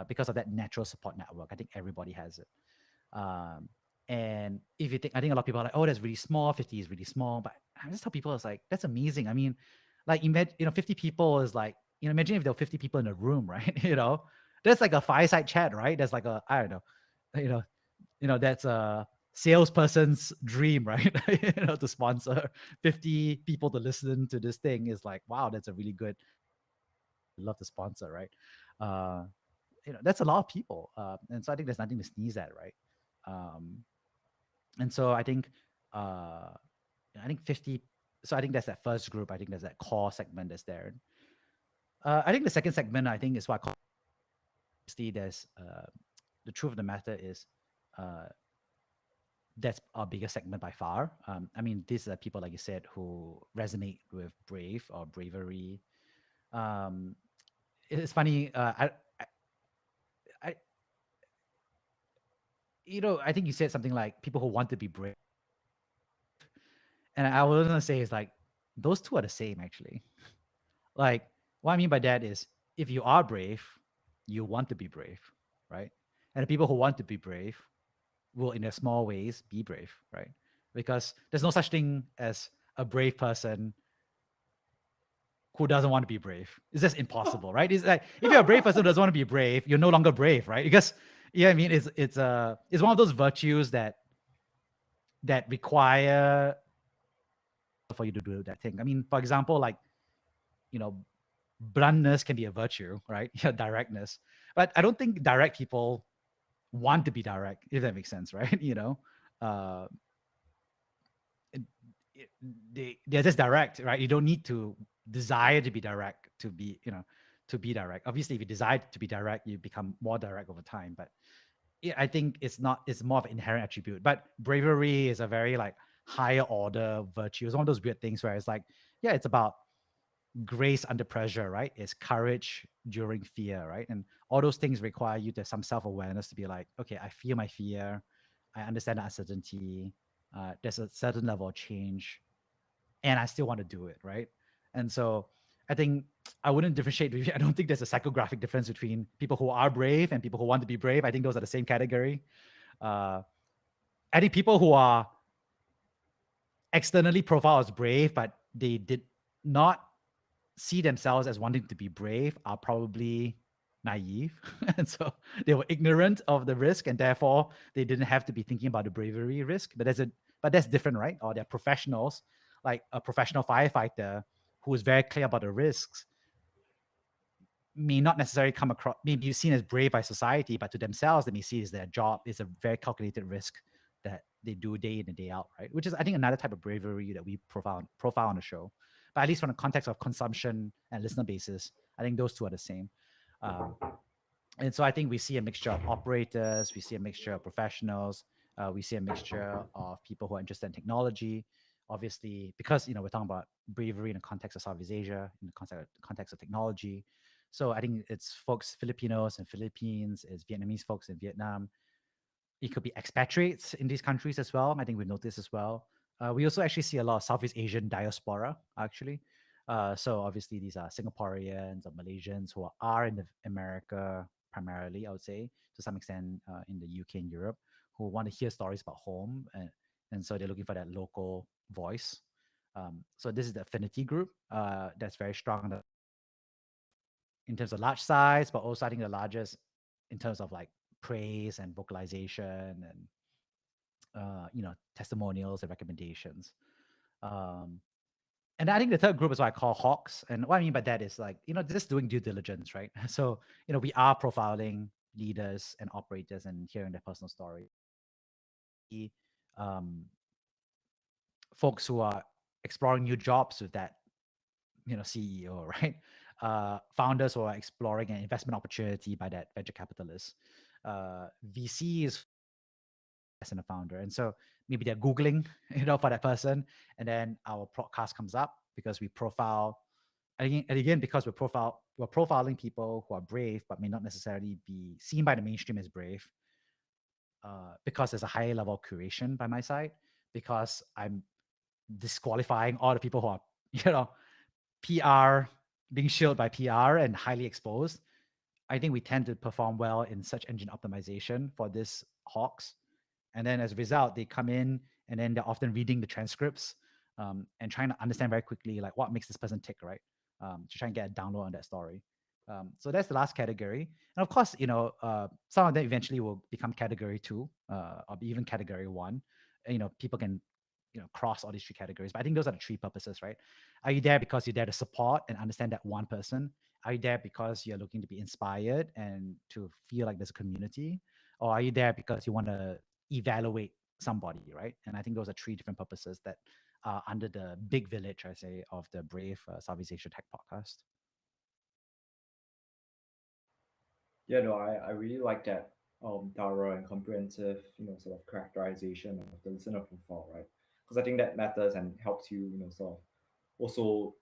because of that natural support network. I think everybody has it. Um, and if you think, I think a lot of people are like, oh, that's really small. 50 is really small. But I just tell people it's like, that's amazing. I mean, like, imagine, 50 people is like, imagine if there were 50 people in a room, right? That's like a fireside chat, right? That's like a, I don't know, you know, that's a salesperson's dream, right? To sponsor 50 people to listen to this thing is like, wow, that's a really good, love to sponsor, right? Uh, that's a lot of people. And so I think there's nothing to sneeze at, right? Um, and so uh, I think 50. So I think that's that first group. I think there's that core segment that's there. I think the second segment, I think, is what I call, there's the truth of the matter is uh, that's our biggest segment by far. I mean, these are people, like you said, who resonate with brave or bravery. Um, it's funny. I, I think you said something like people who want to be brave. And I was gonna say is like those two are the same actually. Like what I mean by that is if you are brave, you want to be brave, right? And the people who want to be brave will in their small ways be brave, right? Because there's no such thing as a brave person who doesn't want to be brave. It's just impossible, right? It's like if you're a brave person who doesn't want to be brave, you're no longer brave, right? Because I mean it's one of those virtues that require for you to do that thing. I mean, for example, like you know, bluntness can be a virtue, right? Yeah, directness. But I don't think direct people want to be direct, if that makes sense, right? Uh, it, it, they're just direct, right? You don't need to desire to be direct to be, to be direct. Obviously, if you desire to be direct, you become more direct over time. But I think it's not. It's more of an inherent attribute. But bravery is a very like higher order virtue. It's one of those weird things where it's like, yeah, it's about grace under pressure, right? Is courage during fear, right? And all those things require you to have some self-awareness to be like, okay, I feel my fear, I understand the uncertainty, there's a certain level of change, and I still want to do it, right? And so I think I wouldn't differentiate. I don't think there's a psychographic difference between people who are brave and people who want to be brave. I think those are the same category. Uh, I think people who are externally profiled as brave, but they did not see themselves as wanting to be brave are probably naive. And so they were ignorant of the risk and therefore they didn't have to be thinking about the bravery risk. But that's different, right? Or they're professionals, like a professional firefighter who is very clear about the risks, may not necessarily come across, maybe seen as brave by society, but to themselves, they may see as their job is a very calculated risk that they do day in and day out, right? Which is, I think, another type of bravery that we profile on the show. But at least from the context of consumption and listener basis, I think those two are the same. Um, and so I think we see a mixture of operators, we see a mixture of professionals, we see a mixture of people who are interested in technology. Obviously, because we're talking about bravery in the context of Southeast Asia, in the context of technology. So I think it's folks Filipinos in Philippines, it's Vietnamese folks in Vietnam. It could be expatriates in these countries as well. I think we've noticed as well. We also actually see a lot of Southeast Asian diaspora, actually. So obviously these are Singaporeans or Malaysians who are in America primarily, I would say, to some extent in the UK and Europe, who want to hear stories about home. And so they're looking for that local voice. So this is the affinity group that's very strong in terms of large size, but also I think the largest in terms of like praise and vocalization testimonials and recommendations. Um, and I think the third group is what I call hawks. And what I mean by that is like, just doing due diligence, right? So, we are profiling leaders and operators and hearing their personal story. Um, Folks who are exploring new jobs with that, CEO, right? Founders who are exploring an investment opportunity by that venture capitalist. VCs as a founder. And so maybe they're Googling, for that person. And then our podcast comes up because we profile, and again, because we're profiling people who are brave, but may not necessarily be seen by the mainstream as brave, because there's a higher level of curation by my side, because I'm disqualifying all the people who are, you know, PR, being shielded by PR and highly exposed. I think we tend to perform well in search engine optimization for these hawks. And then as a result, they come in and then they're often reading the transcripts, and trying to understand very quickly like what makes this person tick, right? To try and get a download on that story. So that's the last category. And of course, some of them eventually will become category two, or even category one. People can, cross all these three categories. But I think those are the three purposes, right? Are you there because you're there to support and understand that one person? Are you there because you're looking to be inspired and to feel like there's a community? Or are you there because you want to evaluate somebody, right? And I think those are three different purposes that are under the big village, I say, of the Brave Southeast Asia Tech Podcast. Yeah, no, I really like that thorough and comprehensive, sort of characterization of the listener profile, right? Because I think that matters and helps you, sort of also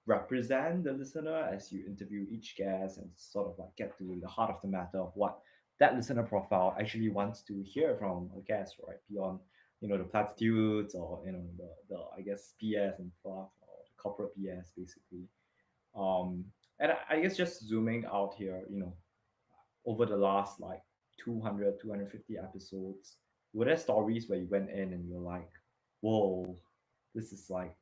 represent the listener as you interview each guest and sort of like get to the heart of the matter of what that listener profile actually wants to hear from a guest, right? Beyond, the platitudes or, the I guess BS and fluff or the corporate BS basically. And I guess just zooming out here, over the last like 200, 250 episodes, were there stories where you went in and you're like, whoa, this is like,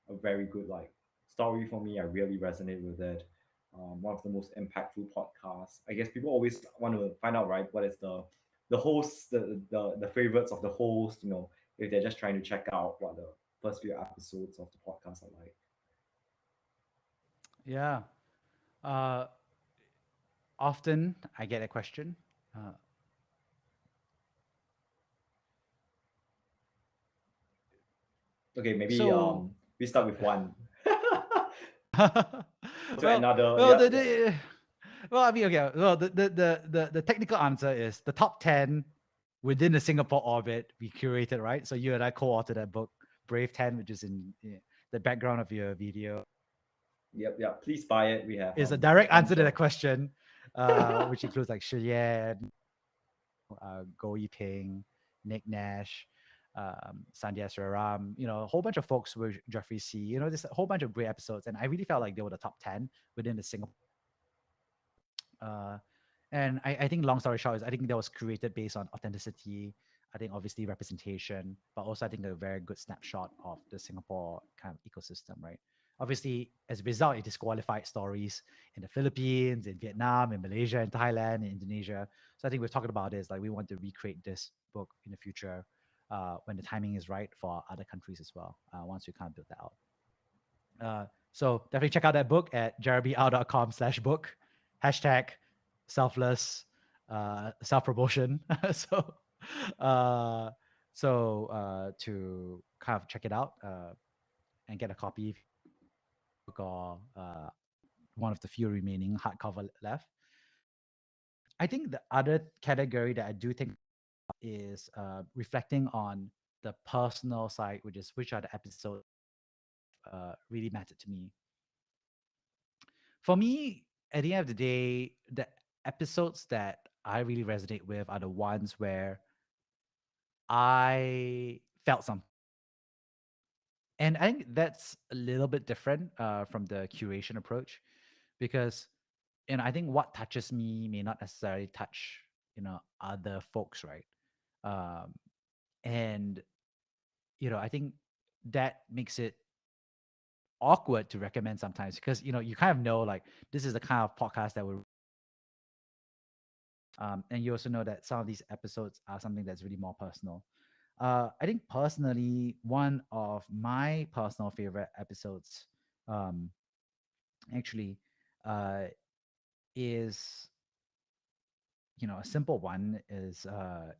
a very good like story for me. I really resonate with it. One of the most impactful podcasts. I guess people always want to find out, right, what is the host, the favorites of the host, if they're just trying to check out what the first few episodes of the podcast are like. Yeah. Uh, Often I get a question. Uh, Okay, maybe so, we start with one. To well, another, well, yeah, the, yeah. the well, I mean, okay. Well, the technical answer is the top 10 within the Singapore orbit we curated, right? So you and I co-authored that book, Brave 10, which is in the background of your video, Yep, yep. Please buy it. We have is a a direct answer bunch to of that question, which includes like Shiyan, Go Yiping, Nick Nash, Sandhya Sriram, a whole bunch of folks with Jeffrey C. There's a whole bunch of great episodes, and I really felt like they were the top 10 within the Singapore. Uh, and I think long story short is I think that was created based on authenticity. I think obviously representation, but also I think a very good snapshot of the Singapore kind of ecosystem, right? Obviously, as a result, it disqualified stories in the Philippines, in Vietnam, in Malaysia, in Thailand, in Indonesia. So I think we're talking about this, like we want to recreate this book in the future, when the timing is right for other countries as well, once we kind of build that out. So definitely check out that book at jeremyr.com/book, hashtag selfless, self-promotion. so, uh, to kind of check it out, and get a copy if or one of the few remaining hardcover left. I think the other category that I do think is reflecting on the personal side, which are the episodes really mattered to me. For me, at the end of the day, the episodes that I really resonate with are the ones where I felt something. And I think that's a little bit different from the curation approach because, I think what touches me may not necessarily touch, other folks, right? Um, and, I think that makes it awkward to recommend sometimes because, you kind of know like this is the kind of podcast that would. And you also know that some of these episodes are something that's really more personal. I think personally, one of my personal favorite episodes, um, actually, uh, is a simple one is I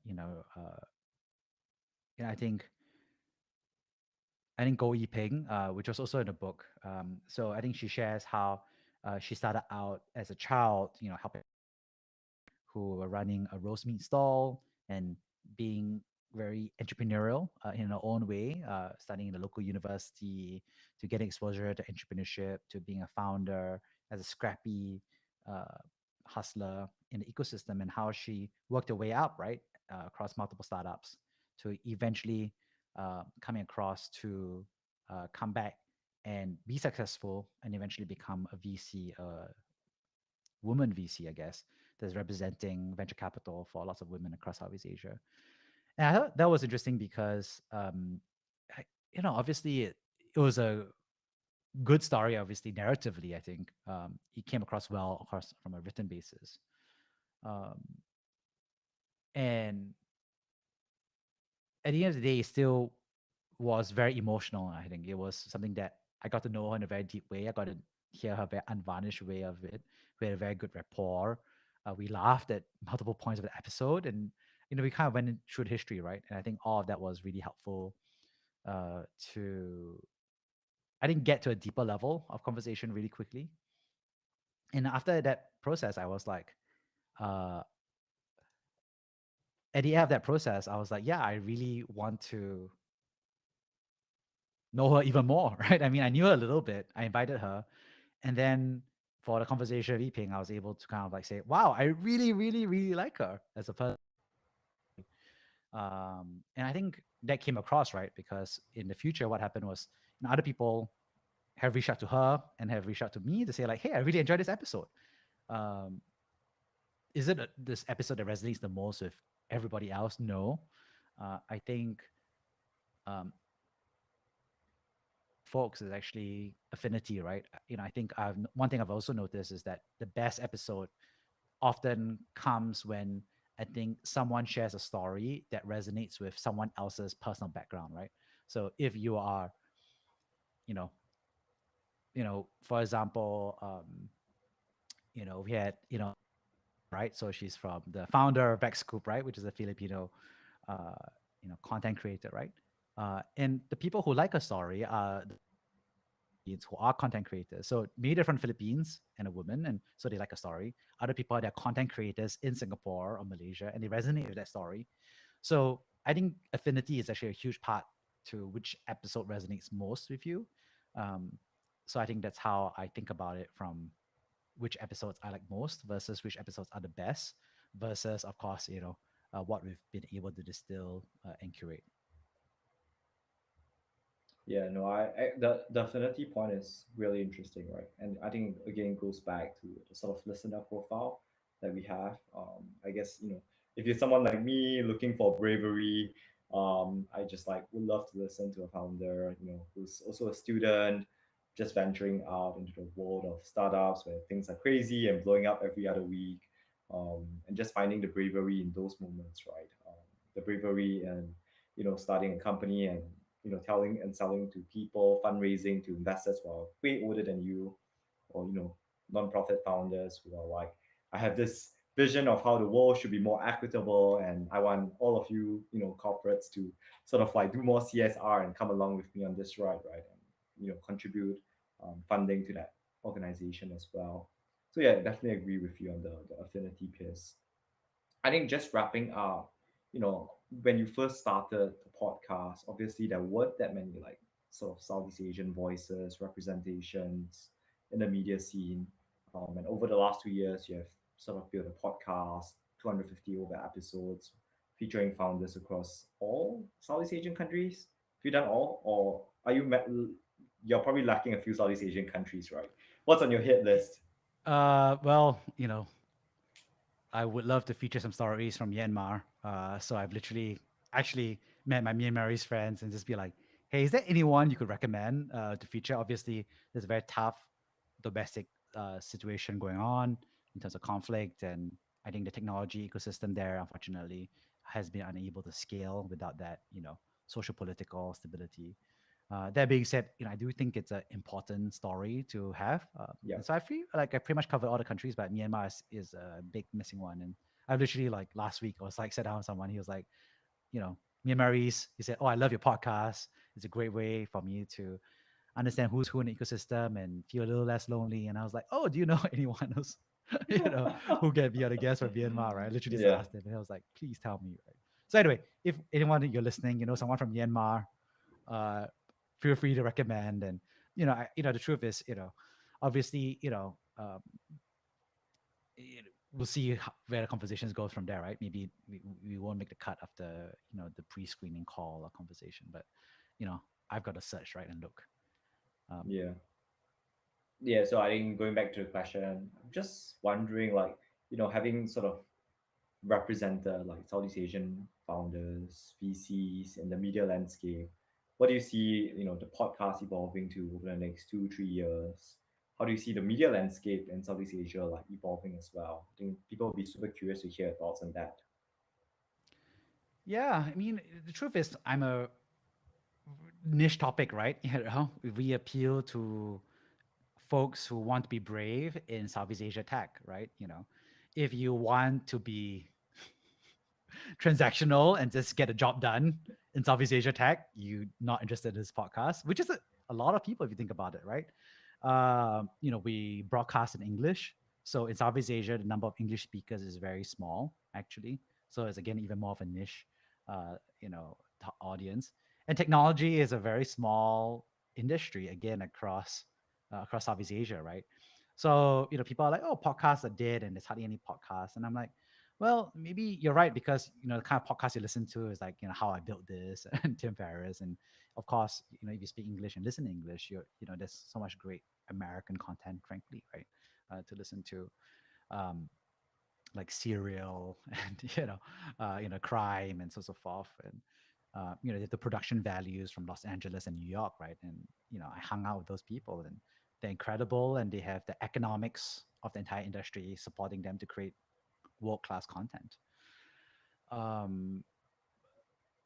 think Go Yiping, which was also in the book. So I think she shares how she started out as a child, helping who were running a roast meat stall and being very entrepreneurial in her own way, studying in the local university to getting exposure to entrepreneurship, to being a founder as a scrappy uh, hustler in the ecosystem, and how she worked her way up, right, across multiple startups to eventually coming across to come back and be successful and eventually become a VC, woman VC, I guess, that's representing venture capital for lots of women across Southeast Asia. And I thought that was interesting because, obviously it was a good story, obviously narratively. I think it came across well, of course, from a written basis. Um, and at the end of the day, it still was very emotional. I think it was something that I got to know her in a very deep way. I got to hear her very unvarnished way of it. We had a very good rapport. We laughed at multiple points of the episode, and we kind of went through the history, right? And I think all of that was really helpful uh, to. I didn't get to a deeper level of conversation really quickly, and after that process, I was like, uh, at the end of that process, I was like, yeah, I really want to know her even more, right? I mean, I knew her a little bit. I invited her, and then for the conversation of Yiping, I was able to kind of like say, wow, I really, really, really like her as a person. And I think that came across, right? Because in the future, what happened was other people have reached out to her and have reached out to me to say, like, hey, I really enjoyed this episode. Um, is it this episode that resonates the most with everybody else? No. I think um, folks is actually affinity, right? I think one thing I've also noticed is that the best episode often comes when I think someone shares a story that resonates with someone else's personal background, right? So if you are, you know, for example, we had, right? So she's from the founder of Backscoop, right, which is a Filipino, uh, content creator, right? And the people who like her story are who are content creators. So maybe they're from Philippines and a woman, and so they like a story. Other people are content creators in Singapore or Malaysia, and they resonate with that story. So I think affinity is actually a huge part to which episode resonates most with you. Um, so I think that's how I think about it, from which episodes I like most versus which episodes are the best versus, of course, what we've been able to distill and curate. Yeah, no, the affinity point is really interesting, right? And I think again goes back to the sort of listener profile that we have. I guess if you're someone like me looking for bravery, I just like would love to listen to a founder, who's also a student, just venturing out into the world of startups where things are crazy and blowing up every other week, and just finding the bravery in those moments, right? The bravery and starting a company and telling and selling to people, fundraising to investors who are way older than you, or non-profit founders who are like, I have this vision of how the world should be more equitable, and I want all of you, corporates to sort of like do more CSR and come along with me on this ride, right? And contribute funding to that organization as well. So yeah, definitely agree with you on the affinity piece. I think just wrapping up, when you first started the podcast, obviously there weren't that many like sort of Southeast Asian voices, representations in the media scene. And over the last 2 years, you have sort of built a podcast, 250 over episodes, featuring founders across all Southeast Asian countries. Have you done all, or are you're probably lacking a few Southeast Asian countries, right? What's on your hit list? Well, I would love to feature some stories from Myanmar. So I've literally actually met my Myanmarese friends and just be like, hey, is there anyone you could recommend to feature? Obviously, there's a very tough domestic situation going on in terms of conflict. And I think the technology ecosystem there, unfortunately, has been unable to scale without that, social political stability. That being said, I do think it's an important story to have. Yeah. And so I feel like I pretty much covered all the countries, but Myanmar is a big missing one. And I literally like last week I was like sat down with someone. He was like, you know, Myanmarese. He said, "Oh, I love your podcast. It's a great way for me to understand who's who in the ecosystem and feel a little less lonely." And I was like, "Oh, do you know anyone else, who can be on a guest from Myanmar?" Right? I literally just Yeah. asked him, and I was like, "Please tell me." Right. So anyway, if anyone that you're listening, someone from Myanmar, uh, feel free to recommend. And the truth is, obviously, we'll see where the conversations goes from there, right? Maybe we won't make the cut after the pre-screening call or conversation, but I've got to search, right, and look. Um, Yeah. Yeah. So I think going back to the question, I'm just wondering, like, having sort of represented like Southeast Asian founders, VCs in the media landscape, what do you see, the podcast evolving to over the next 2, 3 years? How do you see the media landscape in Southeast Asia like evolving as well? I think people will be super curious to hear your thoughts on that. yeah, I mean, the truth is, I'm a niche topic, right? We appeal to folks who want to be brave in Southeast Asia tech, right? If you want to be transactional and just get a job done in Southeast Asia tech, you're not interested in this podcast, which is a lot of people if you think about it, right? We broadcast in English. So in Southeast Asia, the number of English speakers is very small, actually. So it's again even more of a niche, audience. And technology is a very small industry again across Southeast Asia, right? So people are like, "Oh, podcasts are dead, and there's hardly any podcasts." And I'm like, well, maybe you're right because the kind of podcast you listen to is like How I Built This and Tim Ferriss, and of course if you speak English and listen to English, there's so much great American content, frankly, right, to listen to, um, like Serial and crime and so forth, and the production values from Los Angeles and New York, right, and I hung out with those people and they're incredible and they have the economics of the entire industry supporting them to create world class content. Um,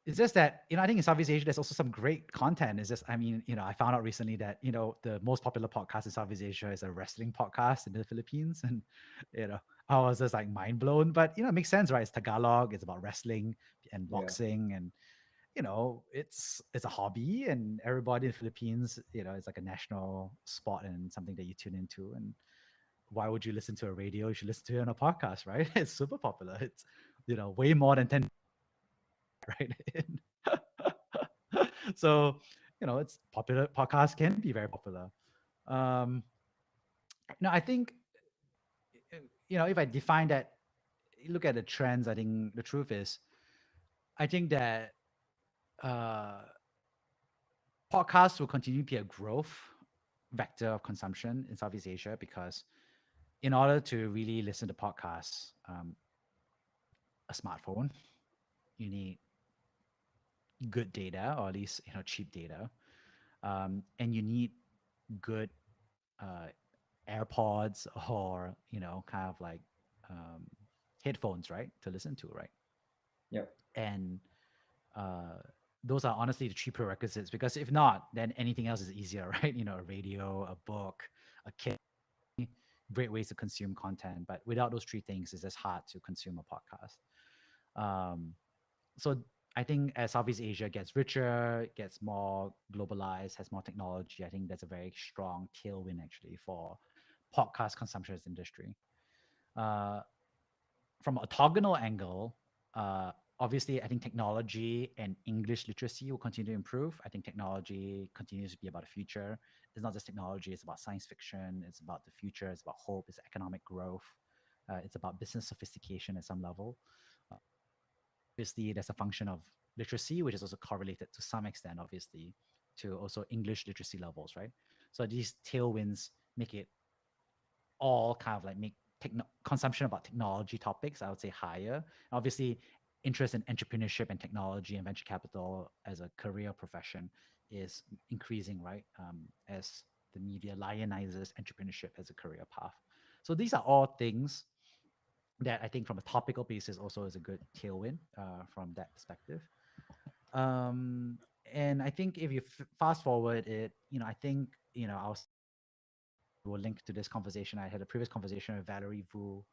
it's just that I think in Southeast Asia there's also some great content. It's just I mean I found out recently that the most popular podcast in Southeast Asia is a wrestling podcast in the Philippines, and you know I was just like mind blown. But it makes sense, right? It's Tagalog. It's about wrestling and Yeah. boxing, and it's a hobby, and everybody in the Philippines it's like a national sport and something that you tune into. And why would you listen to a radio? You should listen to it on a podcast, right? It's super popular. It's way more than 10, right? So it's popular. Podcasts can be very popular. Um, I think if I define that, look at the trends. I think the truth is, I think that uh, podcasts will continue to be a growth vector of consumption in Southeast Asia because in order to really listen to podcasts, a smartphone, you need good data, or at least cheap data, and you need good uh, AirPods or kind of like um, headphones, right, to listen to, right? Yep. And uh, those are honestly the cheap prerequisites because if not, then anything else is easier, right? A radio, a book, a kit, great ways to consume content. But without those three things, it's just hard to consume a podcast. So I think as Southeast Asia gets richer, gets more globalized, has more technology, I think that's a very strong tailwind actually for podcast consumption as industry. Uh, from an orthogonal angle, obviously, I think technology and English literacy will continue to improve. I think technology continues to be about the future. It's not just technology, it's about science fiction, it's about the future, it's about hope, it's economic growth, it's about business sophistication at some level. Obviously, there's a function of literacy, which is also correlated to some extent, obviously, to also English literacy levels, right? So these tailwinds make it all kind of like make consumption about technology topics, I would say, higher. Obviously, interest in entrepreneurship and technology and venture capital as a career profession is increasing, right? As the media lionizes entrepreneurship as a career path. So these are all things that I think from a topical basis also is a good tailwind from that perspective. Um, and I think if you fast forward it, I think I'll will link to this conversation. I had a previous conversation with Valerie Vu.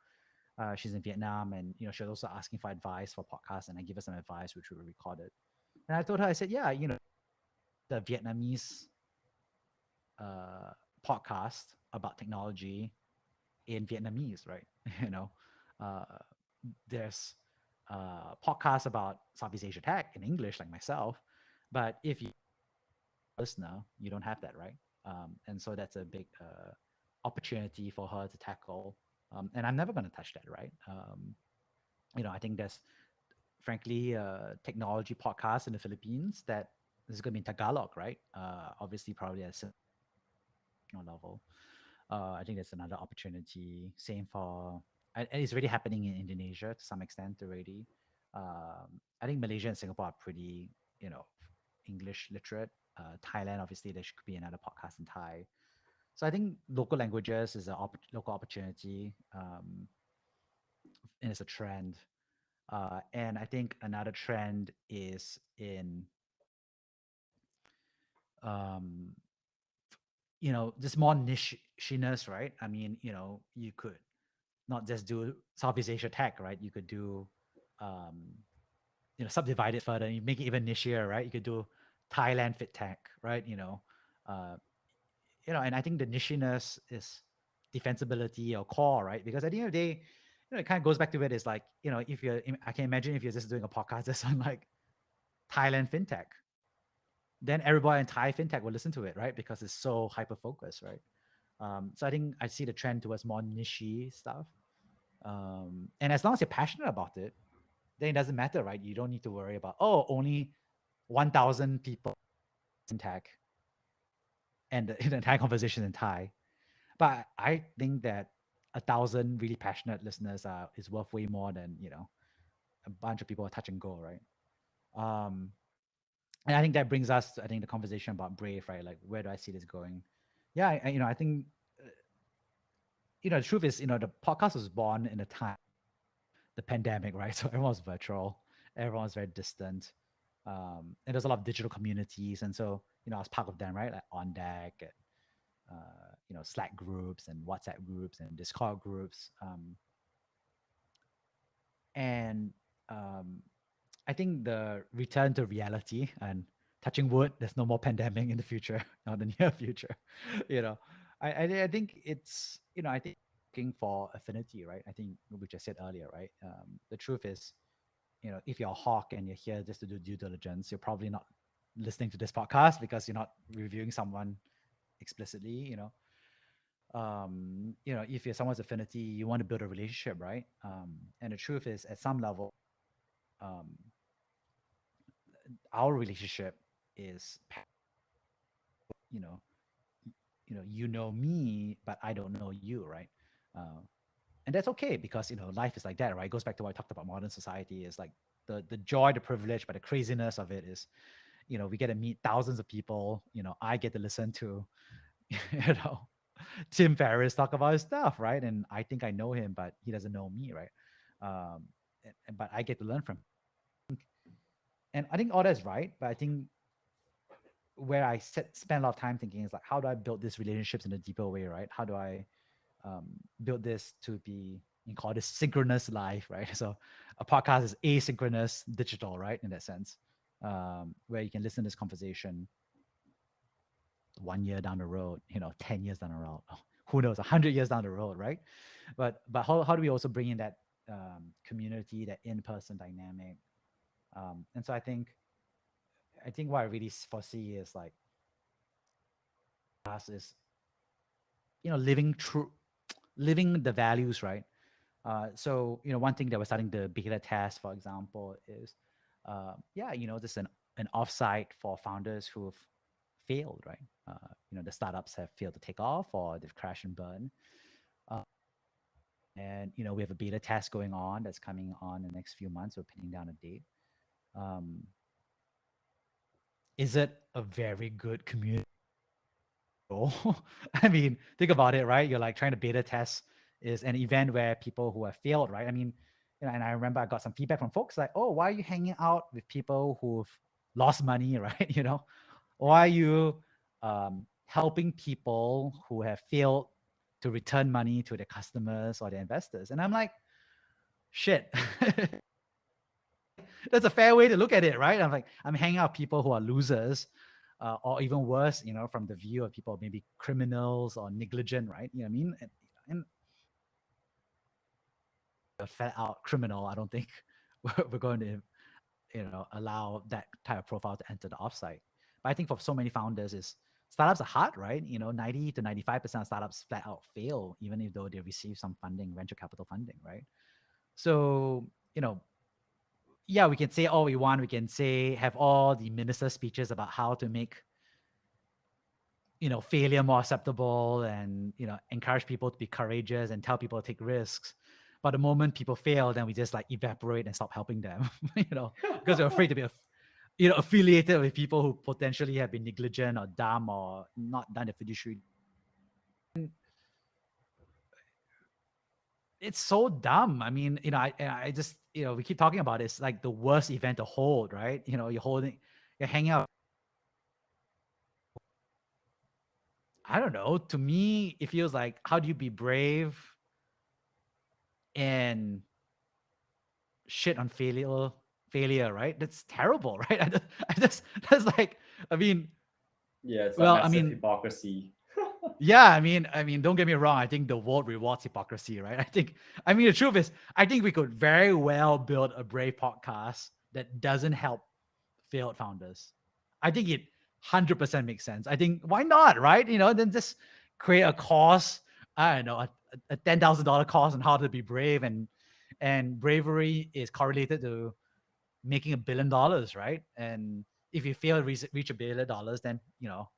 She's in Vietnam, and she was also asking for advice for podcasts, and I give her some advice, which we recorded. And I told her, I said, yeah, the Vietnamese uh, podcast about technology in Vietnamese, right? you know, uh, there's podcasts about Southeast Asia tech in English, like myself, but if you listener, you don't have that, right? And so that's a big opportunity for her to tackle. And I'm never going to touch that, right? I think there's frankly technology podcasts in the Philippines that is going to be in Tagalog, right? Obviously, probably at a level. I think that's another opportunity. Same for, and it's already happening in Indonesia to some extent already. I think Malaysia and Singapore are pretty, English literate. Thailand, obviously, there could be another podcast in Thai. So I think local languages is a local opportunity, and it's a trend. And I think another trend is in, um, just more nicheness, right? I mean, you could not just do Southeast Asia tech, right? You could do, um, subdivide it further. You make it even nichier, right? You could do Thailand fit tech, right? Uh, and I think the nichiness is defensibility or core, right? Because at the end of the day, it kind of goes back to it. Is like, if I can imagine if you're just doing a podcast that's on like Thailand fintech, then everybody in Thai fintech will listen to it, right? Because it's so hyper focused, right? So I think I see the trend towards more niche stuff. And as long as you're passionate about it, then it doesn't matter, right? You don't need to worry about, only 1,000 people in tech and the entire conversation in Thai. But I think that 1,000 really passionate listeners is worth way more than, a bunch of people touch and go, right? Um, and I think that brings us to, I think, the conversation about Brave, right? Like, where do I see this going? Yeah, I think, the truth is, the podcast was born in a time, the pandemic, right? So everyone was virtual, everyone was very distant. And there's a lot of digital communities. And so, I was part of them, right? Like On Deck, and, Slack groups and WhatsApp groups and Discord groups. And um, I think the return to reality and touching wood, there's no more pandemic in the future, not the near future. you know, I think it's, I think looking for affinity, right? I think which I said earlier, right? The truth is, if you're a hawk and you're here just to do due diligence, you're probably not listening to this podcast because you're not reviewing someone explicitly, if you're someone's affinity, you want to build a relationship, right? And the truth is, at some level, um, our relationship is, you know, me, but I don't know you, right? Uh, and that's okay because life is like that, right? It goes back to what I talked about modern society is like the joy, the privilege, but the craziness of it is, we get to meet thousands of people. I get to listen to, you know, Tim Ferriss talk about his stuff, right? And I think I know him, but he doesn't know me, right? But I get to learn from him. And I think all that's right. But I think where I spend a lot of time thinking is like, how do I build these relationships in a deeper way, right? How do I build this to be, you call this synchronous life, right? So a podcast is asynchronous digital, right? In that sense, where you can listen to this conversation 1 year down the road, 10 years down the road, who knows, 100 years down the road, right? But how do we also bring in that community, that in-person dynamic? And so I think what I really foresee is like us is, living true, living the values, right? So one thing that we're starting to beta test, for example, is just an offsite for founders who've failed, right? The startups have failed to take off or they've crashed and burned. Uh, and we have a beta test going on that's coming on in the next few months. We're pinning down a date. Um, is it a very good community? I mean, think about it, right? You're like trying to beta test is an event where people who have failed, right? I mean, and I remember I got some feedback from folks like, oh, why are you hanging out with people who've lost money, right? Why are you helping people who have failed to return money to their customers or their investors? And I'm like, shit, that's a fair way to look at it, right? I'm like, I'm hanging out with people who are losers, or even worse, from the view of people maybe criminals or negligent, right? You know what I mean? And a flat out criminal, I don't think we're going to, allow that type of profile to enter the offsite. But I think for so many founders is startups are hard, right? 90 to 95% of startups flat out fail, even if though they receive some funding, venture capital funding, right? So, yeah, we can say all we want. We can say, have all the minister speeches about how to make, failure more acceptable and, encourage people to be courageous and tell people to take risks. But the moment people fail, then we just like evaporate and stop helping them, because we're afraid to be, affiliated with people who potentially have been negligent or dumb or not done the fiduciary. It's so dumb. I mean, I just, we keep talking about it. It's like the worst event to hold, right? You're hanging out. I don't know. To me, it feels like, how do you be brave and shit on failure, right? That's terrible, right? That's like, I mean, Yeah, it's a well, I massive mean, hypocrisy. yeah, I mean, don't get me wrong. I think the world rewards hypocrisy, right? The truth is, I think we could very well build a brave podcast that doesn't help failed founders. I think it 100% makes sense. I think, why not, right? Then just create a course. I don't know, a $10,000 course on how to be brave, and bravery is correlated to making $1 billion, right? And if you fail to reach $1 billion, then you know,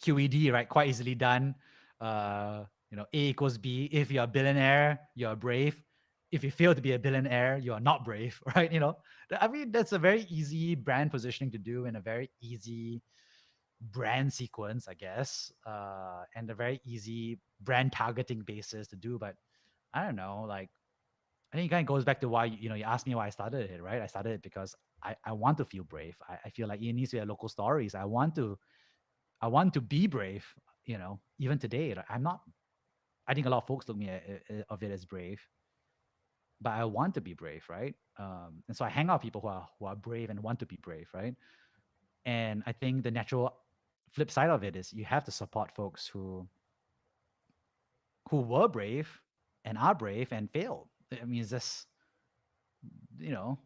QED, right? Quite easily done. A equals B. If you're a billionaire, you're brave. If you fail to be a billionaire, you're not brave, right? I mean, that's a very easy brand positioning to do, and a very easy brand sequence, I guess, and a very easy brand targeting basis to do. But I don't know, like, I think it kind of goes back to why, you asked me why I started it, right? I started it because I want to feel brave. I feel like it needs to be local stories. I want to be brave, even today. Like, I'm not, I think a lot of folks look me of it as brave, but I want to be brave, right? And so I hang out with people who are brave and want to be brave, right? And I think the natural flip side of it is you have to support folks who were brave and are brave and failed. I mean, it's just, you know,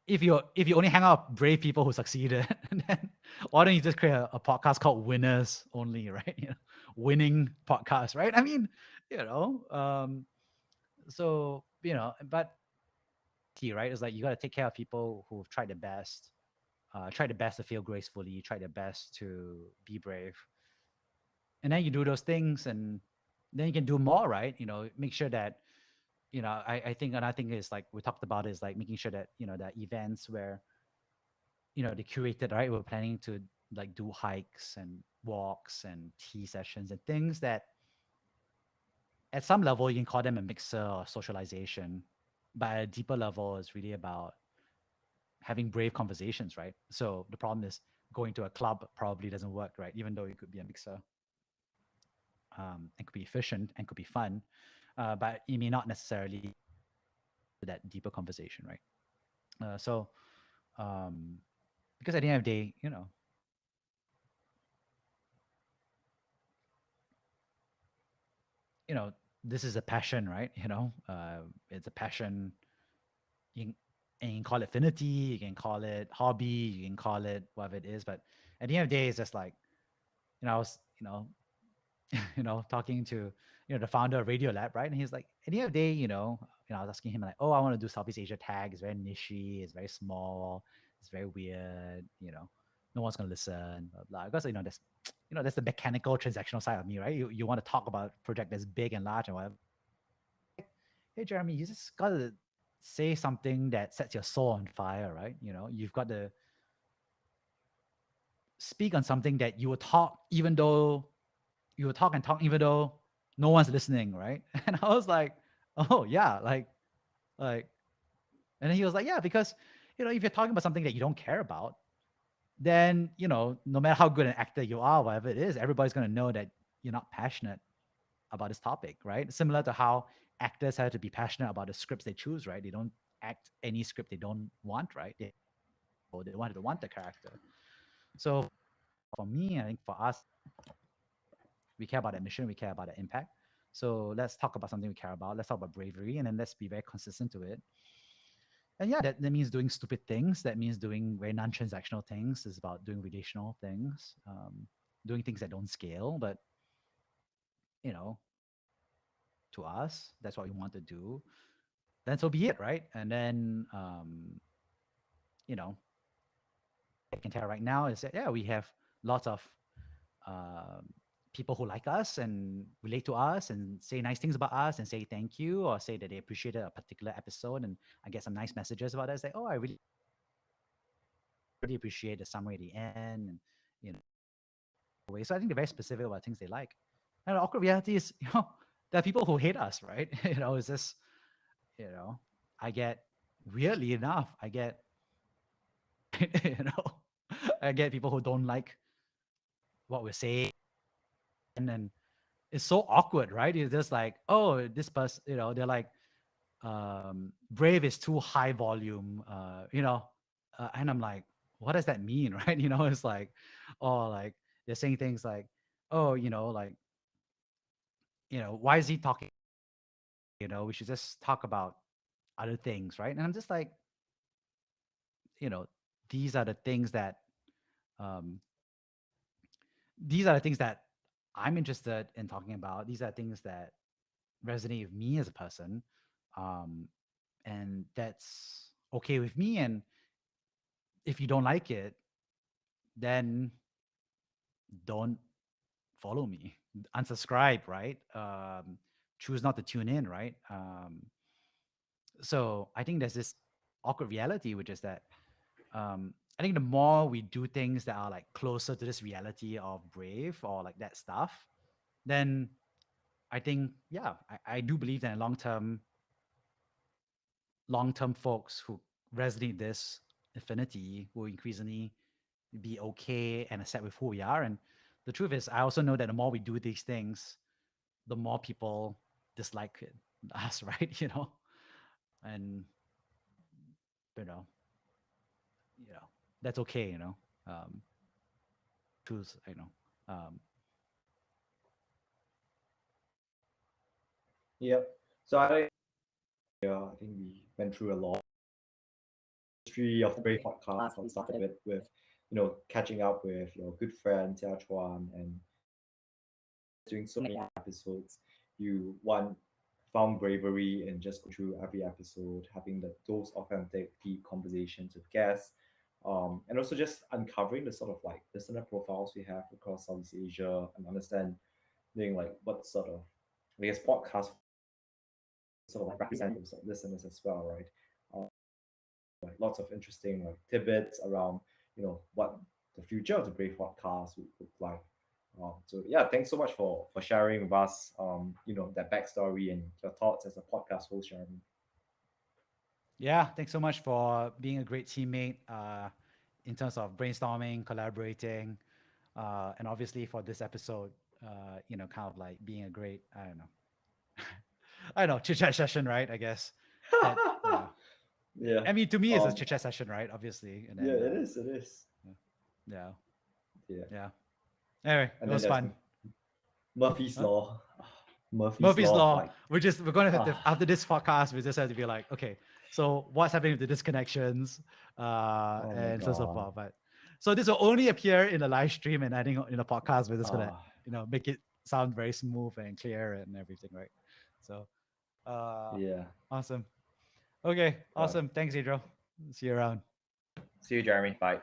if you only hang out with brave people who succeeded, then why don't you just create a podcast called Winners Only, right? Winning podcast, right? I mean, you know, um, but key, right? Is like you got to take care of people who've tried their best to fail gracefully, tried their best to be brave, and then you do those things, and then you can do more, right? Make sure that I think another thing is like we talked about is like making sure that that events where they curated, right? We're planning to like do hikes and walks and tea sessions and things that at some level you can call them a mixer or socialization, but at a deeper level it's really about having brave conversations, right? So the problem is going to a club probably doesn't work, right? Even though it could be a mixer, and could be efficient and could be fun, but it may not necessarily that deeper conversation, right? So um, because at the end of the day, you know, this is a passion, right? It's a passion. You can, and you can call it affinity, you can call it hobby, you can call it whatever it is. But at the end of the day, it's just like, I was, talking to, the founder of Radio Lab, right? And he's like, at the end of the day, I was asking him like, oh, I want to do Southeast Asia tag. It's very nichey, it's very small, it's very weird, no one's gonna listen, blah blah. Because that's the mechanical transactional side of me, right? You want to talk about a project that's big and large and whatever. Hey Jeremy, you just gotta say something that sets your soul on fire, right? You've got to speak on something that you will talk, even though you will talk and talk even though no one's listening, right? And I was like, oh yeah, like, and then he was like, yeah, because if you're talking about something that you don't care about, then no matter how good an actor you are, whatever it is, everybody's gonna know that you're not passionate about this topic, right? Similar to how actors have to be passionate about the scripts they choose, right? They don't act any script they don't want, right? They want the character. So for me, I think for us, we care about that mission, we care about that impact. So let's talk about something we care about. Let's talk about bravery, and then let's be very consistent to it. And yeah, that means doing stupid things. That means doing very non-transactional things. It's about doing relational things, doing things that don't scale. But you know, to us, that's what we want to do. Then so be it, right? And then you know, I can tell right now is that yeah, we have lots of um, people who like us and relate to us and say nice things about us and say thank you or say that they appreciated a particular episode, and I get some nice messages about us like, oh, I really appreciate the summary at the end, and you know way. So I think they're very specific about things they like. And the awkward reality is, there are people who hate us, right? It's just, you know, I get weirdly enough, I get you know, I get people who don't like what we're saying, and then it's so awkward, right? It's just like, oh, this person, they're like, Brave is too high volume, and I'm like, what does that mean, right? It's like, oh, like they're saying things like, oh, like, why is he talking? We should just talk about other things, right? And I'm just like, you know, these are the things that, um, these are the things that I'm interested in talking about. These are things that resonate with me as a person, um, and that's okay with me. And if you don't like it, then don't follow me, unsubscribe, right? Choose not to tune in, right? So I think there's this awkward reality, which is that I think the more we do things that are like closer to this reality of Brave or like that stuff, then I think, yeah, I do believe that in long term folks who resonate this affinity will increasingly be okay and accept with who we are. And the truth is, I also know that the more we do these things, the more people dislike us, right? And you know, you know, that's okay. Um, choose, um, Yep. So I think yeah, I think we went through a lot. History of the Brave podcast. We started with catching up with your good friend Tia Chuan and doing so many episodes. You one found bravery in just going through every episode, having those authentic, deep conversations with guests, and also just uncovering the sort of like listener profiles we have across Southeast Asia and understanding like what sort of I guess podcast sort of representatives of listeners as well, right? Like lots of interesting like tidbits around what the future of the Brave podcast would look like. So yeah, thanks so much for sharing with us that backstory and your thoughts as a podcast host, Jeremy. yeah, thanks so much for being a great teammate in terms of brainstorming, collaborating, and obviously for this episode, kind of like being a great, I don't know, I don't know, chit chat session, right? I guess that, yeah. Yeah. I mean, to me, it's a chit chat session, right? Obviously, and Yeah, then, it is. It is. yeah, Yeah. yeah. Anyway, it And then was there's fun. Murphy's Huh? law. Murphy's Murphy's law of law, like which is we're gonna have to ah after this podcast, we just have to be like, okay, so what's happening with the disconnections, oh my and so so god. forth. But so this will only appear in the live stream, and I think in the podcast, we're just gonna Ah make it sound very smooth and clear and everything, right? So, uh, yeah. awesome. Okay, Right. awesome. Thanks, Adriel. See you around. See you, Jeremy. Bye.